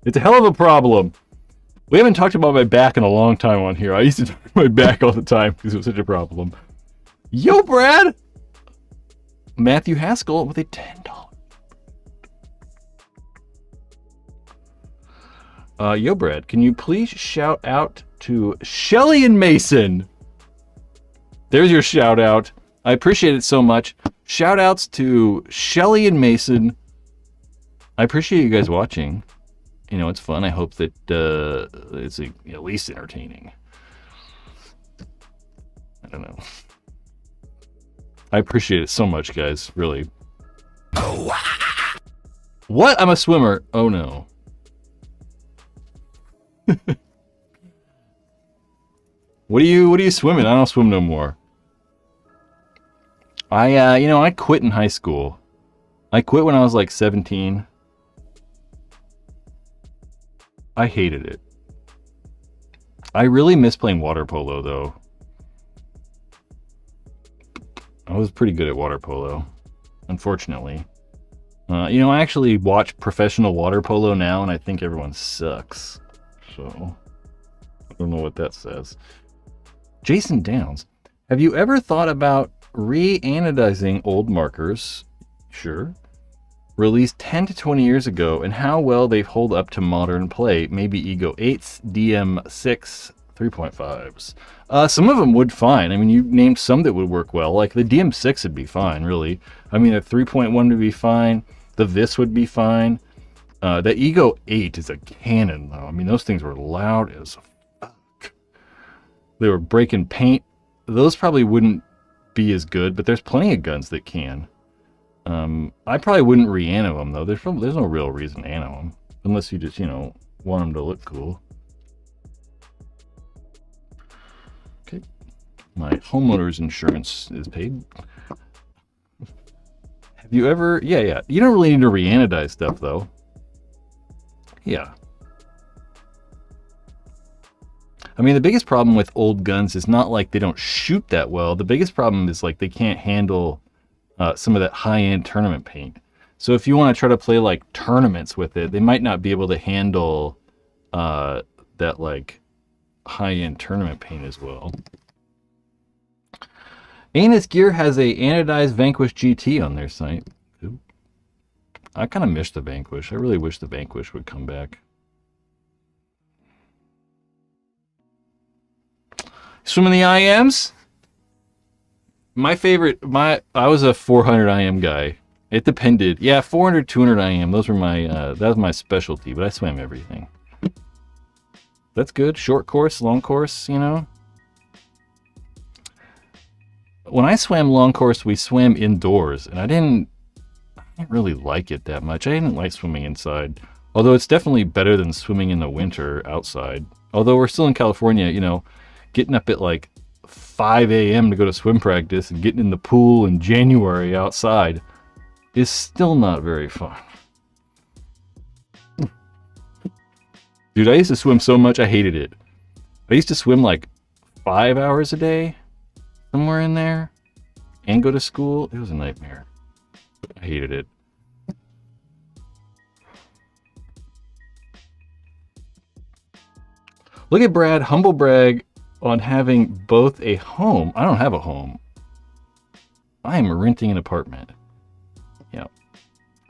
It's a hell of a problem. We haven't talked about my back in a long time on here. I used to talk about my back all the time because it was such a problem. Yo, Brad! Matthew Haskell with a $10. Yo, Brad, can you please shout out to Shelly and Mason? There's your shout out. I appreciate it so much. Shout outs to Shelly and Mason. I appreciate you guys watching. You know, it's fun. I hope that it's at least entertaining. I don't know. I appreciate it so much, guys. Really. What? I'm a swimmer. Oh, no. What are you swimming? I don't swim no more. I quit in high school. I quit when I was like 17. I hated it. I really miss playing water polo, though. I was pretty good at water polo, unfortunately. I actually watch professional water polo now, and I think everyone sucks. So, I don't know what that says. Jason Downs, have you ever thought about re-anodizing old markers? Sure. Released 10 to 20 years ago, and how well they hold up to modern play. Maybe Ego 8s, DM6, 3.5s. Some of them would fine. I mean, you named some that would work well. Like the DM6 would be fine, really. I mean, the 3.1 would be fine. The Vis would be fine. The Ego 8 is a cannon, though. I mean, those things were loud as fuck. They were breaking paint. Those probably wouldn't be as good, but there's plenty of guns that can. I probably wouldn't re-ano them, though. There's no real reason to ano them. Unless you just, want them to look cool. Okay. My homeowner's insurance is paid. Have you ever... Yeah. You don't really need to re-anodize stuff, though. Yeah. I mean, the biggest problem with old guns is not like they don't shoot that well. The biggest problem is like they can't handle... some of that high-end tournament paint. So if you want to try to play like tournaments with it, they might not be able to handle that like high-end tournament paint as well. Anus Gear has a anodized Vanquish GT on their site. Ooh. I kind of miss the Vanquish. I really wish the Vanquish would come back. Swimming the IMs? My favorite, I was a 400 IM guy. It depended. Yeah, 400, 200 IM. Those were my, that was my specialty, but I swam everything. That's good. Short course, long course, you know. When I swam long course, we swam indoors, and I didn't really like it that much. I didn't like swimming inside. Although it's definitely better than swimming in the winter outside. Although we're still in California, you know, getting up at like 5 a.m. to go to swim practice and getting in the pool in January outside is still not very fun. Dude, I used to swim so much, I hated it. I used to swim like 5 hours a day, somewhere in there, and go to school. It was a nightmare. I hated it. Look at Brad, humble brag on having both a home. I don't have a home. I am renting an apartment. Yeah.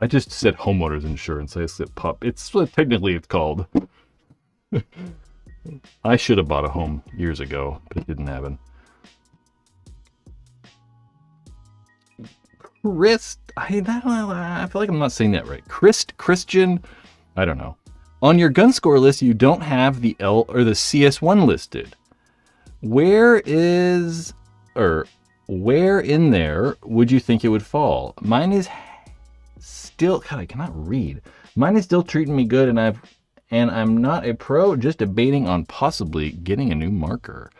I just said homeowners insurance. I said pup. It's what technically it's called. I should have bought a home years ago, but it didn't happen. I feel like I'm not saying that right. Christian, I don't know. On your gun score list, you don't have the L or the CS1 listed. Where in there would you think it would fall? Mine is still, God, I cannot read. Mine is still treating me good, and I'm not a pro, just debating on possibly getting a new marker.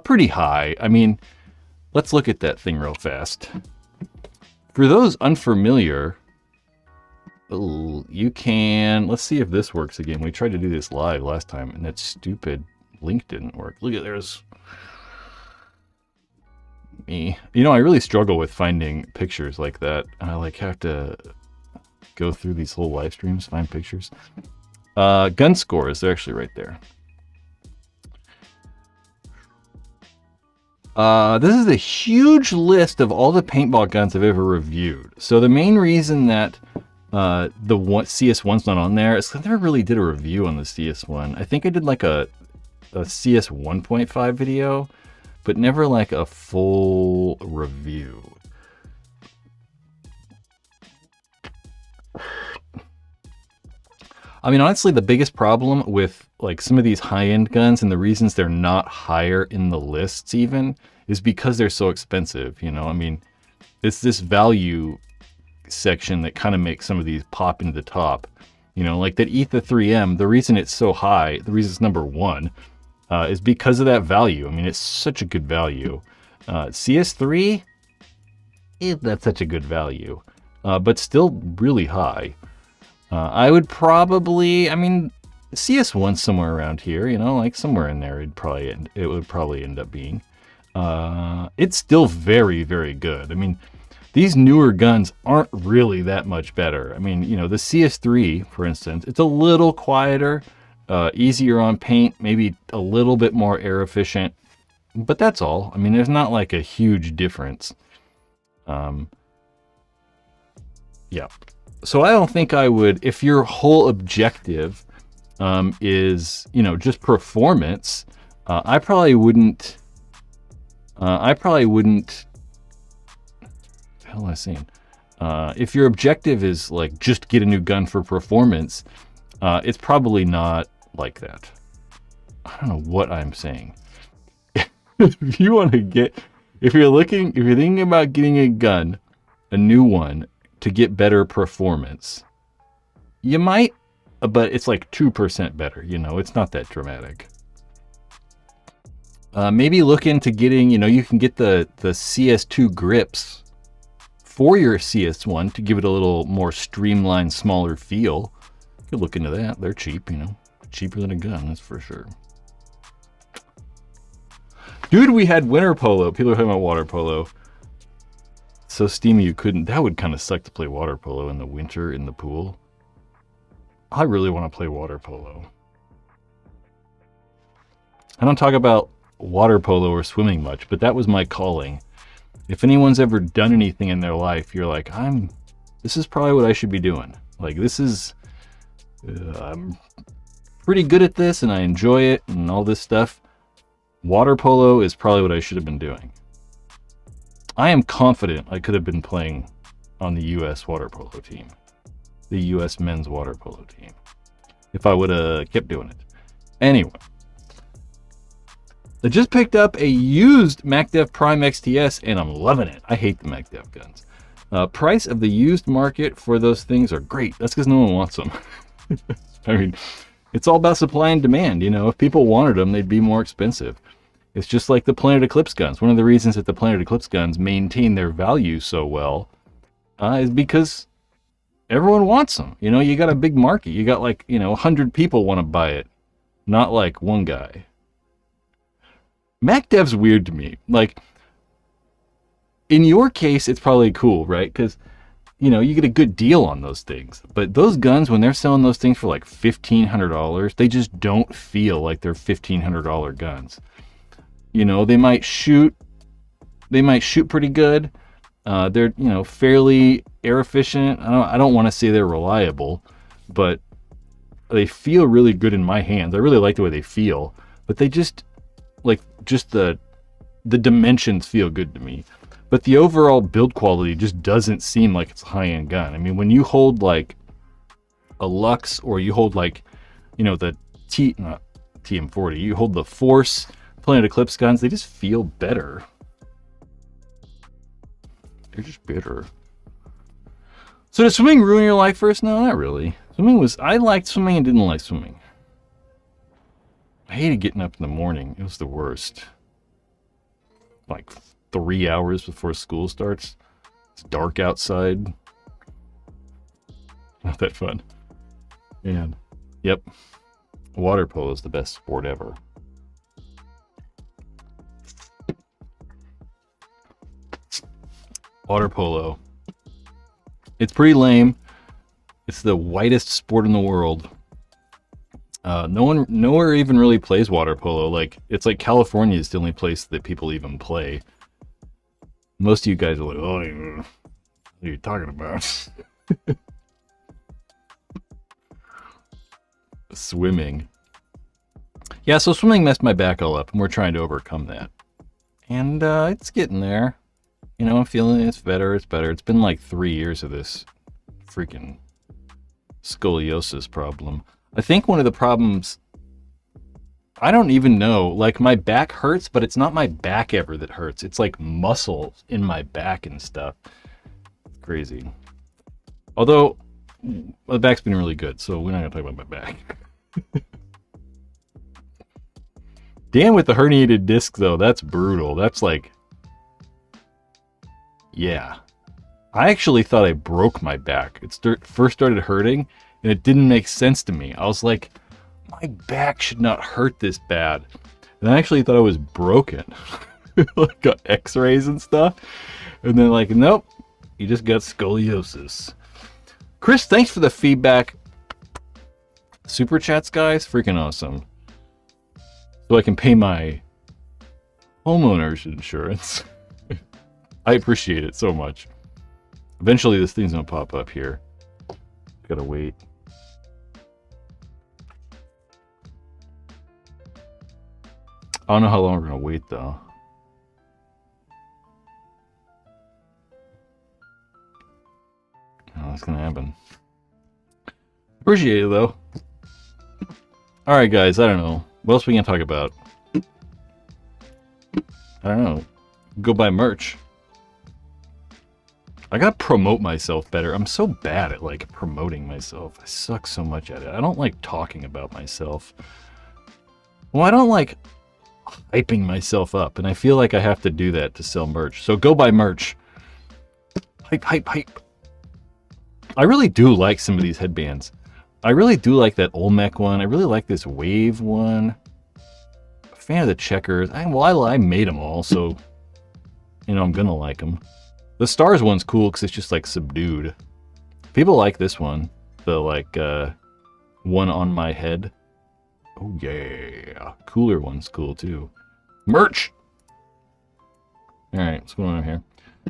Pretty high. I mean, let's look at that thing real fast. For those unfamiliar, you can, let's see if this works again. We tried to do this live last time, and that stupid link didn't work. Look at, there's me. You know, I really struggle with finding pictures like that. I like have to go through these whole live streams, find pictures. Gun scores, they're actually right there. This is a huge list of all the paintball guns I've ever reviewed. So the main reason that the CS1's not on there is because I never really did a review on the CS1. I think I did like a CS 1.5 video, but never like a full review. I mean, honestly, the biggest problem with like some of these high-end guns and the reasons they're not higher in the lists even is because they're so expensive, you know? I mean, it's this value section that kind of makes some of these pop into the top. You know, like that ETHA 3M, the reason it's so high, the reason it's number one, is because of that value. I mean, it's such a good value. CS3, that's such a good value, but still really high. I would probably, I mean, CS1 somewhere around here, you know, like somewhere in there, it would probably end up being. It's still very, very good. I mean, these newer guns aren't really that much better. I mean, you know, the CS3, for instance, it's a little quieter, easier on paint, maybe a little bit more air efficient, but that's all. I mean, there's not like a huge difference. Yeah. So I don't think I would, if your whole objective is, you know, just performance, I probably wouldn't, what the hell am I saying? If your objective is like just get a new gun for performance, it's probably not like that. I don't know what I'm saying. If you want to get, if you're thinking about getting a gun, a new one, to get better performance, you might, but it's like 2% better, you know, it's not that dramatic. Maybe look into getting, you know, you can get the CS2 grips for your CS1 to give it a little more streamlined, smaller feel. You could look into that. They're cheap, you know, cheaper than a gun, that's for sure. Dude, we had winter polo. People are talking about water polo. So steamy you couldn't. That would kind of suck to play water polo in the winter in the pool. I really want to play water polo. I don't talk about water polo or swimming much, but that was my calling. If anyone's ever done anything in their life, you're like, this is probably what I should be doing. Like, this is, I'm pretty good at this and I enjoy it and all this stuff. Water polo is probably what I should have been doing. I am confident I could have been playing on the U.S. water polo team, the U.S. men's water polo team, if I would have kept doing it. Anyway, I just picked up a used MacDev Prime XTS, and I'm loving it. I hate the MacDev guns. Price of the used market for those things are great. That's because no one wants them. I mean, it's all about supply and demand. You know, if people wanted them, they'd be more expensive. It's just like the Planet Eclipse guns. One of the reasons that the Planet Eclipse guns maintain their value so well is because everyone wants them. You know, you got a big market. You got like, 100 people want to buy it, not like one guy. MacDev's weird to me. Like, in your case, it's probably cool, right? Because, you get a good deal on those things. But those guns, when they're selling those things for like $1,500, they just don't feel like they're $1,500 guns. They might shoot pretty good. They're, fairly air efficient. I don't want to say they're reliable, but they feel really good in my hands. I really like the way they feel, but they just the dimensions feel good to me. But the overall build quality just doesn't seem like it's a high-end gun. I mean, when you hold like a Lux, or you hold like, the TM40, you hold the Force Planet Eclipse guns, they just feel better. They're just better. So did swimming ruin your life first? No, not really. I liked swimming and didn't like swimming. I hated getting up in the morning. It was the worst. Like 3 hours before school starts. It's dark outside. Not that fun. And, yep. Water polo is the best sport ever. Water polo. It's pretty lame. It's the whitest sport in the world. Nowhere even really plays water polo. Like, it's like California is the only place that people even play. Most of you guys are like, oh, what are you talking about? Swimming. Yeah, so swimming messed my back all up, and we're trying to overcome that. And it's getting there. I'm feeling it's better. It's better. It's been like 3 years of this freaking scoliosis problem. I think one of the problems, I don't even know, like my back hurts, but it's not my back ever that hurts. It's like muscles in my back and stuff. It's crazy. Although, the back's been really good, so we're not going to talk about my back. Damn, with the herniated disc, though, that's brutal. That's like, yeah. I actually thought I broke my back. It first started hurting, and it didn't make sense to me. I was like, my back should not hurt this bad. And I actually thought I was broken. Like, got x-rays and stuff. And then like, nope, you just got scoliosis. Chris, thanks for the feedback. Super chats, guys, freaking awesome. So I can pay my homeowner's insurance. I appreciate it so much. Eventually this thing's gonna pop up here. Gotta wait. I don't know how long we're gonna wait though. Oh, that's gonna happen. Appreciate it though. Alright guys, I don't know. What else we can talk about? I don't know. Go buy merch. I gotta promote myself better. I'm so bad at like promoting myself. I suck so much at it. I don't like talking about myself. Well, I don't like hyping myself up, and I feel like I have to do that to sell merch. So go buy merch. Hype, hype, hype. I really do like some of these headbands. I really do like that Olmec one. I really like this Wave one. A fan of the checkers. I made them all, so I'm gonna like them. The stars one's cool because it's just like subdued. People like this one. The like one on my head. Oh yeah. Cooler one's cool too. Merch! Alright, what's going on here?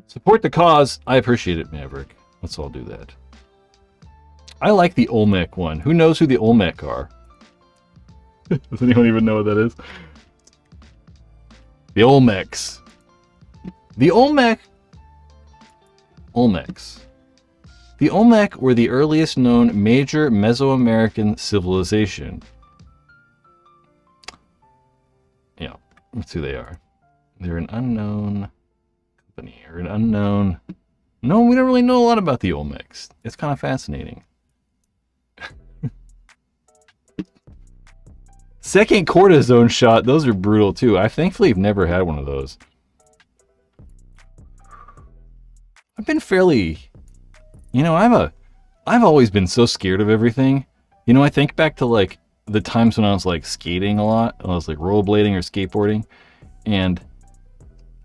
Support the cause. I appreciate it, Maverick. Let's all do that. I like the Olmec one. Who knows who the Olmec are? Does anyone even know what that is? The Olmecs. The Olmec Olmecs. The Olmec were the earliest known major Mesoamerican civilization. Yeah, that's who they are. They're an unknown company, or an unknown... No, we don't really know a lot about the Olmecs. It's kind of fascinating. Second cortisone shot, those are brutal too. I thankfully have never had one of those. I've been fairly... You know, I've always been so scared of everything. You know, I think back to like the times when I was like skating a lot, when I was like rollerblading or skateboarding, and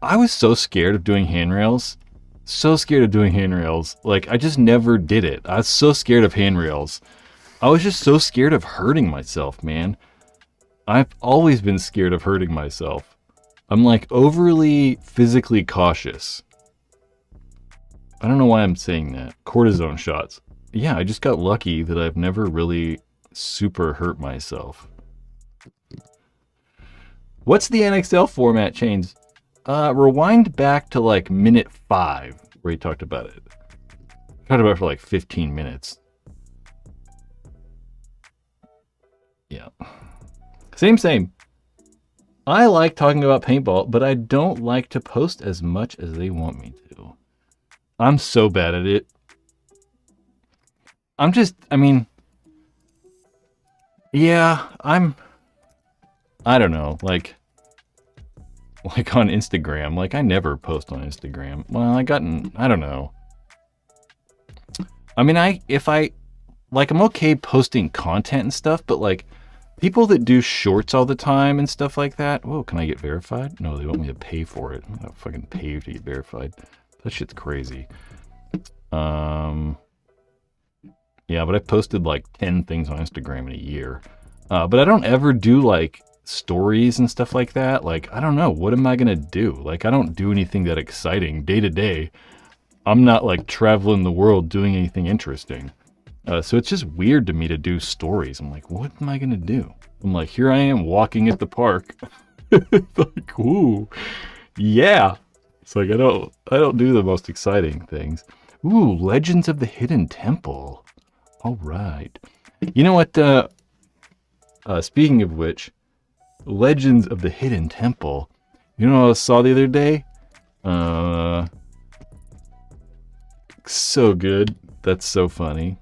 I was so scared of doing handrails. So scared of doing handrails. Like, I just never did it. I was so scared of handrails. I was just so scared of hurting myself, man. I've always been scared of hurting myself. I'm like overly physically cautious. I don't know why I'm saying that. Cortisone shots. Yeah, I just got lucky that I've never really super hurt myself. What's the NXL format change? Rewind back to like minute 5 where he talked about it. Talked about it for like 15 minutes. Yeah. Same. I like talking about paintball, but I don't like to post as much as they want me to. I'm so bad at it. Yeah, I don't know, like on Instagram, like I never post on Instagram. Well, I don't know. I mean, I'm okay posting content and stuff, but like people that do shorts all the time and stuff like that. Whoa, can I get verified? No, they want me to pay for it. I'm gonna fucking pay to get verified. That shit's crazy. Yeah, but I posted like 10 things on Instagram in a year. But I don't ever do like stories and stuff like that. Like, I don't know, what am I gonna do? Like, I don't do anything that exciting day to day. I'm not like traveling the world doing anything interesting. So it's just weird to me to do stories. I'm like, what am I gonna do? I'm like, here I am walking at the park. Like, ooh, yeah. It's like I don't do the most exciting things. Ooh, Legends of the Hidden Temple. All right. You know what? Speaking of which, Legends of the Hidden Temple. You know what I saw the other day? So good. That's so funny.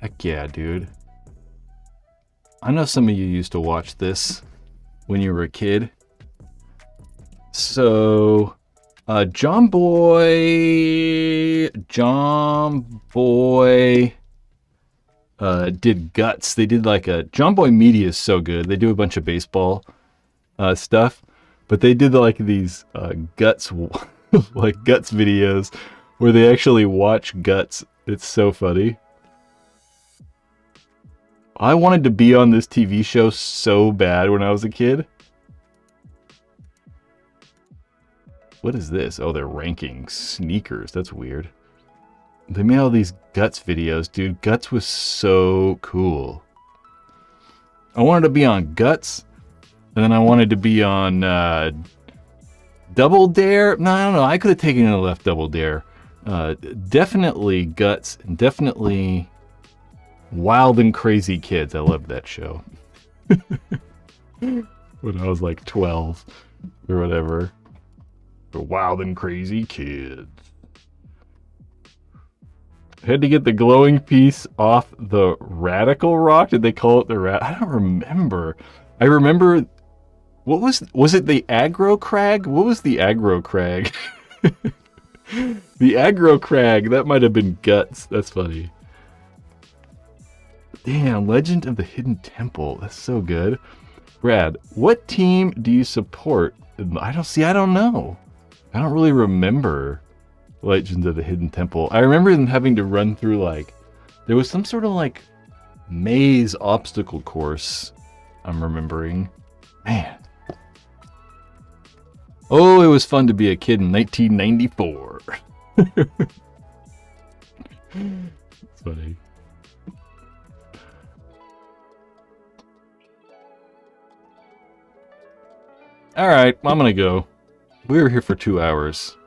Heck yeah, dude. I know some of you used to watch this when you were a kid. So, John Boy did Guts. They did like a... John Boy Media is so good. They do a bunch of baseball stuff, but they did like these Guts like Guts videos where they actually watch Guts. It's so funny. I wanted to be on this TV show so bad when I was a kid. What is this? Oh, they're ranking sneakers. That's weird. They made all these Guts videos, dude. Guts was so cool. I wanted to be on Guts, and then I wanted to be on Double Dare. No, I don't know. I could have taken and left Double Dare. Definitely Guts, and definitely Wild and Crazy Kids. I loved that show. When I was like 12 or whatever. The Wild and Crazy Kids. Had to get the glowing piece off the radical rock. Did they call it the I don't remember. I remember. What was it the aggro crag? What was the aggro crag? The aggro crag. That might have been Guts. That's funny. Damn, Legend of the Hidden Temple. That's so good. Brad, what team do you support? I don't know. I don't really remember Legends of the Hidden Temple. I remember them having to run through like, there was some sort of like maze obstacle course. I'm remembering. Man. Oh, it was fun to be a kid in 1994. It's funny. All right, I'm gonna go. We were here for 2 hours.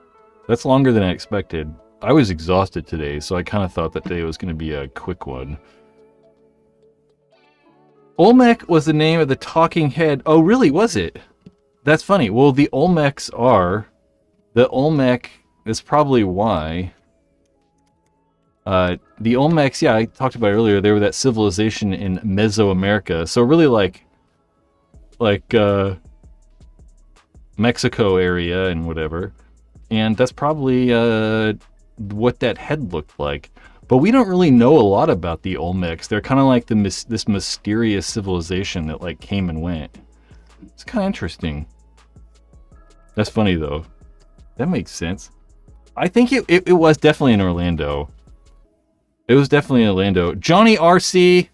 That's longer than I expected. I was exhausted today, so I kind of thought that day was going to be a quick one. Olmec was the name of the talking head. Oh, really? Was it? That's funny. Well, the Olmecs are... The Olmec is probably why... the Olmecs, yeah, I talked about it earlier. They were that civilization in Mesoamerica. So really like Mexico area and whatever. And that's probably what that head looked like. But we don't really know a lot about the Olmecs. They're kind of like this mysterious civilization that like came and went. It's kind of interesting. That's funny though. That makes sense. I think it was definitely in Orlando. It was definitely in Orlando. Johnny RC.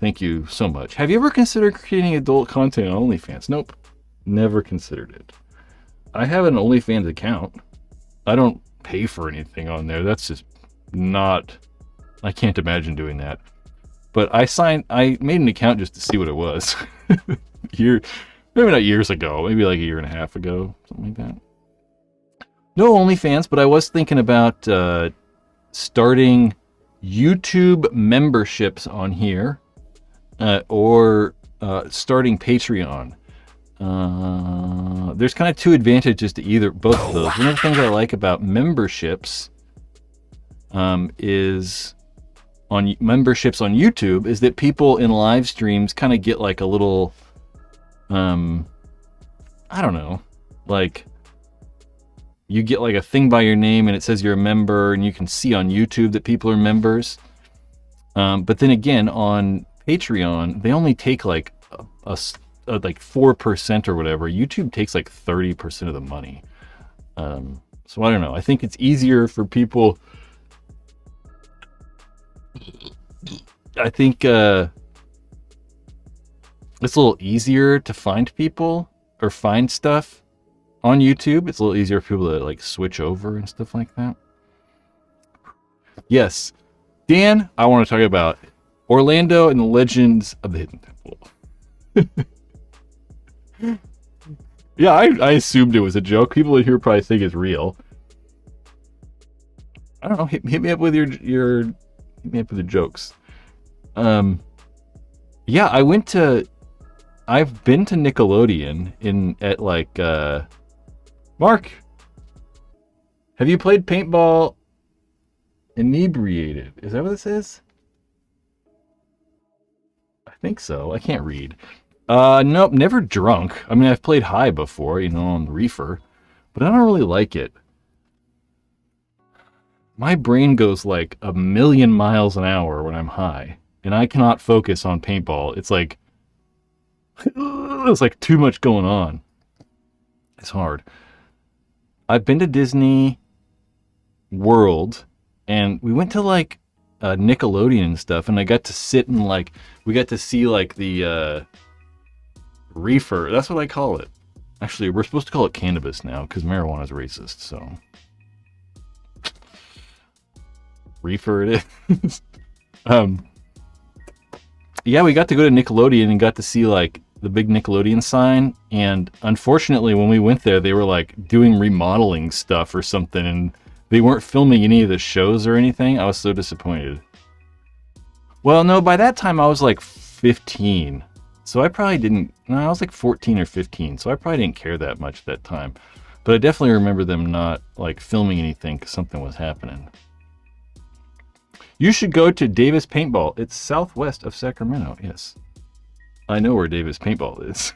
Thank you so much. Have you ever considered creating adult content on OnlyFans? Nope. Never considered it. I have an OnlyFans account. I don't pay for anything on there. That's just not... I can't imagine doing that. But I made an account just to see what it was. Maybe not years ago. Maybe like a year and a half ago. Something like that. No OnlyFans, but I was thinking about starting YouTube memberships on here. Or starting Patreon. There's kind of two advantages to both of those. One of the things I like about memberships is on memberships on YouTube is that people in live streams kind of get like a little, I don't know, like you get like a thing by your name and it says you're a member and you can see on YouTube that people are members. But then again, on Patreon, they only take like like 4% or whatever. YouTube takes like 30% of the money. So I don't know. I think it's easier for people. I think it's a little easier to find people or find stuff on YouTube. It's a little easier for people to like switch over and stuff like that. Yes. Dan, I want to talk about Orlando and the Legends of the Hidden Temple. Yeah, I assumed it was a joke. People in here probably think it's real. I don't know. Hit me up with your hit me up with the jokes. Yeah, I've been to Nickelodeon at like Mark. Have you played Paintball inebriated? Is that what this is? I think so. I can't read. Nope, never drunk. I mean, I've played high before, on the reefer, but I don't really like it. My brain goes like 1,000,000 miles an hour when I'm high, and I cannot focus on paintball. It's like too much going on. It's hard. I've been to Disney World, and we went to like Nickelodeon and stuff, and I got to sit and like we got to see like the reefer. That's what I call it. Actually, we're supposed to call it cannabis now because marijuana is racist. So reefer it is. Yeah, we got to go to Nickelodeon and got to see like the big Nickelodeon sign. And unfortunately, when we went there, they were like doing remodeling stuff or something, and they weren't filming any of the shows or anything. I was so disappointed. Well, no, by that time I was like 15. So I probably didn't... No, I was like 14 or 15, so I probably didn't care that much at that time. But I definitely remember them not like filming anything because something was happening. You should go to Davis Paintball. It's southwest of Sacramento, yes. I know where Davis Paintball is.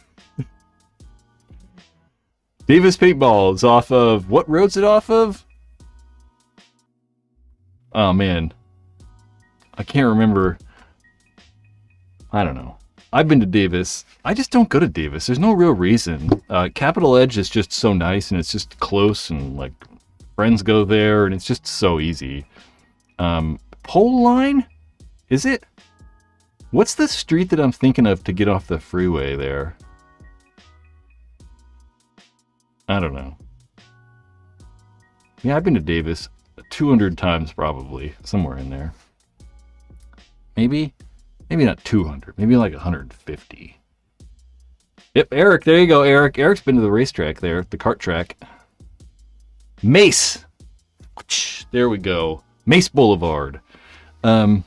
Davis Paintball is off of... What road's it off of? Oh, man. I can't remember. I don't know. I've been to Davis. I just don't go to Davis. There's no real reason. Capitol Edge is just so nice, and it's just close, and like friends go there, and it's just so easy. Pole Line? Is it? What's the street that I'm thinking of to get off the freeway there? I don't know. Yeah, I've been to Davis 200 times probably, somewhere in there. Maybe not 200, maybe like 150. Yep, Eric. There you go, Eric. Eric's been to the racetrack there, the kart track. Mace. There we go. Mace Boulevard. What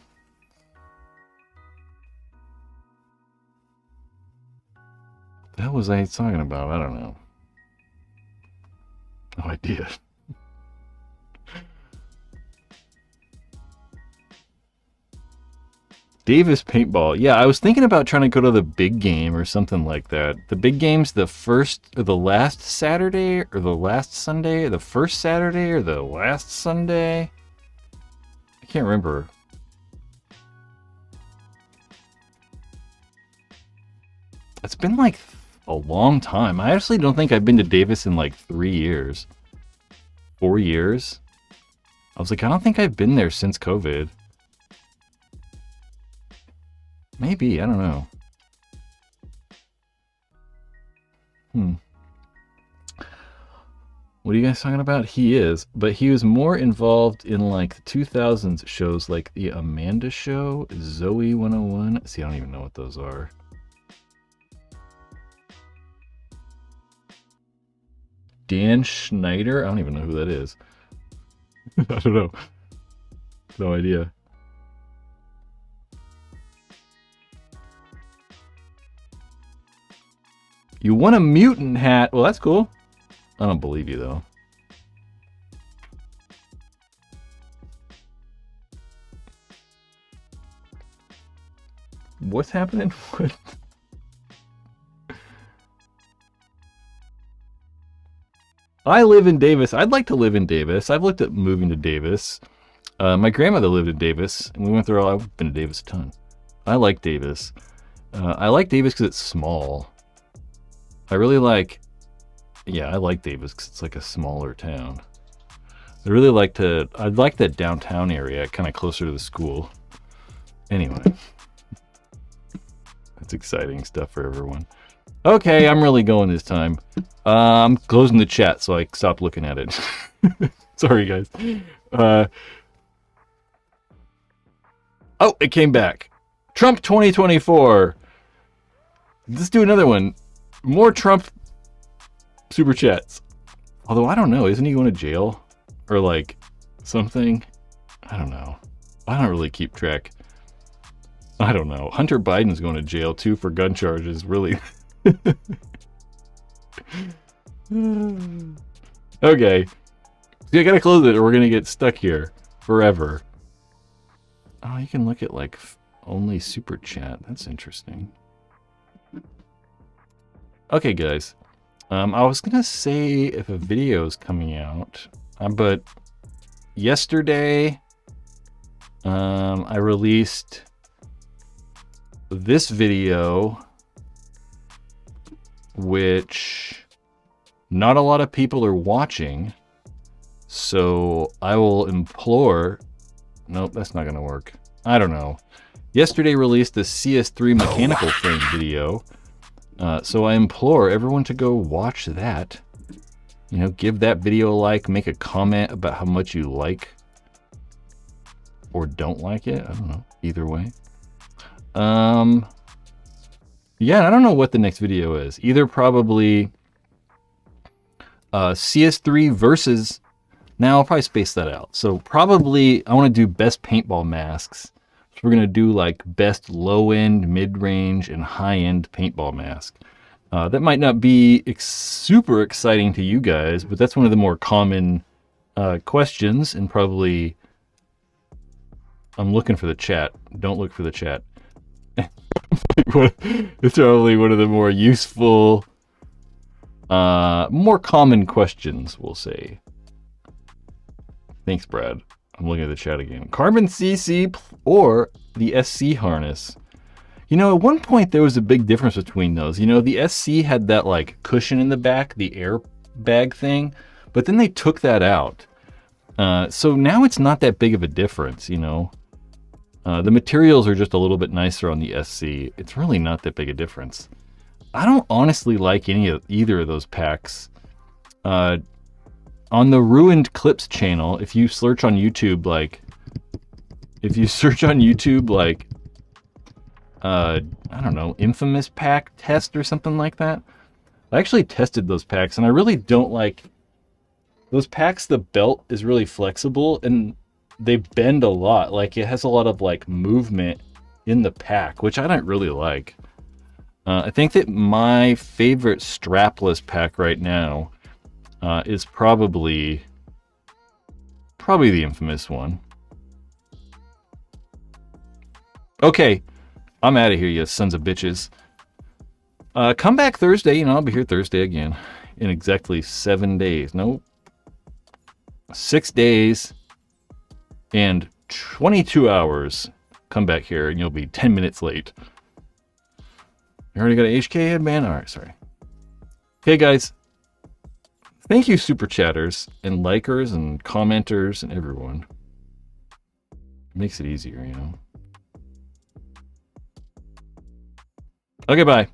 the hell was I talking about? I don't know. No idea. Davis Paintball. Yeah, I was thinking about trying to go to the big game or something like that. The big game's the first or the last Saturday or the last Sunday, or the first Saturday or the last Sunday. I can't remember. It's been like a long time. I actually don't think I've been to Davis in like 3 years. 4 years. I was like, I don't think I've been there since COVID. Maybe, I don't know. What are you guys talking about? He is, but he was more involved in like the 2000s shows like the Amanda Show, Zoe 101. See, I don't even know what those are. Dan Schneider? I don't even know who that is. I don't know. No idea. You won a mutant hat. Well, that's cool. I don't believe you, though. What's happening? What? I live in Davis. I'd like to live in Davis. I've looked at moving to Davis. My grandmother lived in Davis, and we went through all. I've been to Davis a ton. I like Davis. I like Davis because it's small. I really like, yeah, I like Davis because it's like a smaller town. I'd like that downtown area, kind of closer to the school. Anyway, that's exciting stuff for everyone. Okay, I'm really going this time. I'm closing the chat so I stop looking at it. Sorry, guys. Oh, it came back. Trump 2024. Let's do another one. More Trump super chats. Although, I don't know. Isn't he going to jail? Or like something? I don't know. I don't really keep track. I don't know. Hunter Biden's going to jail too for gun charges. Really. Okay. See, I gotta close it or we're gonna get stuck here forever. Oh, you can look at like only super chat. That's interesting. Okay, guys. I was gonna say if a video is coming out, but yesterday I released this video, which not a lot of people are watching, so I will implore. Nope, that's not gonna work. I don't know. Yesterday released the CS3 mechanical frame video. So I implore everyone to go watch that. You know, give that video a like, make a comment about how much you like or don't like it. I don't know. Either way. Yeah, I don't know what the next video is. Either probably CS3 versus. Now I'll probably space that out. So probably I want to do best paintball masks. So we're gonna do like best low end, mid range, and high end paintball mask. That might not be super exciting to you guys, but that's one of the more common questions, and probably. I'm looking for the chat. Don't look for the chat. It's probably one of the more useful, more common questions, we'll say. Thanks, Brad. I'm looking at the chat again. Carbon CC or the SC harness. You know, at one point there was a big difference between those. You know, the SC had that like cushion in the back, the air bag thing, but then they took that out. So now it's not that big of a difference, you know. The materials are just a little bit nicer on the SC. It's really not that big a difference. I don't honestly like either of those packs. On the Ruined Clips channel, if you search on YouTube, like, I don't know, Infamous pack test or something like that. I actually tested those packs, and I really don't like those packs. The belt is really flexible, and they bend a lot. Like, it has a lot of, like, movement in the pack, which I don't really like. I think that my favorite strapless pack right now is probably the Infamous one. Okay, I'm out of here, you sons of bitches. Come back Thursday, I'll be here Thursday again in exactly 7 days. No, 6 days and 22 hours. Come back here and you'll be 10 minutes late. You already got an HK headband? All right, sorry. Hey guys, thank you super chatters and likers and commenters and everyone. It makes it easier, Okay, bye.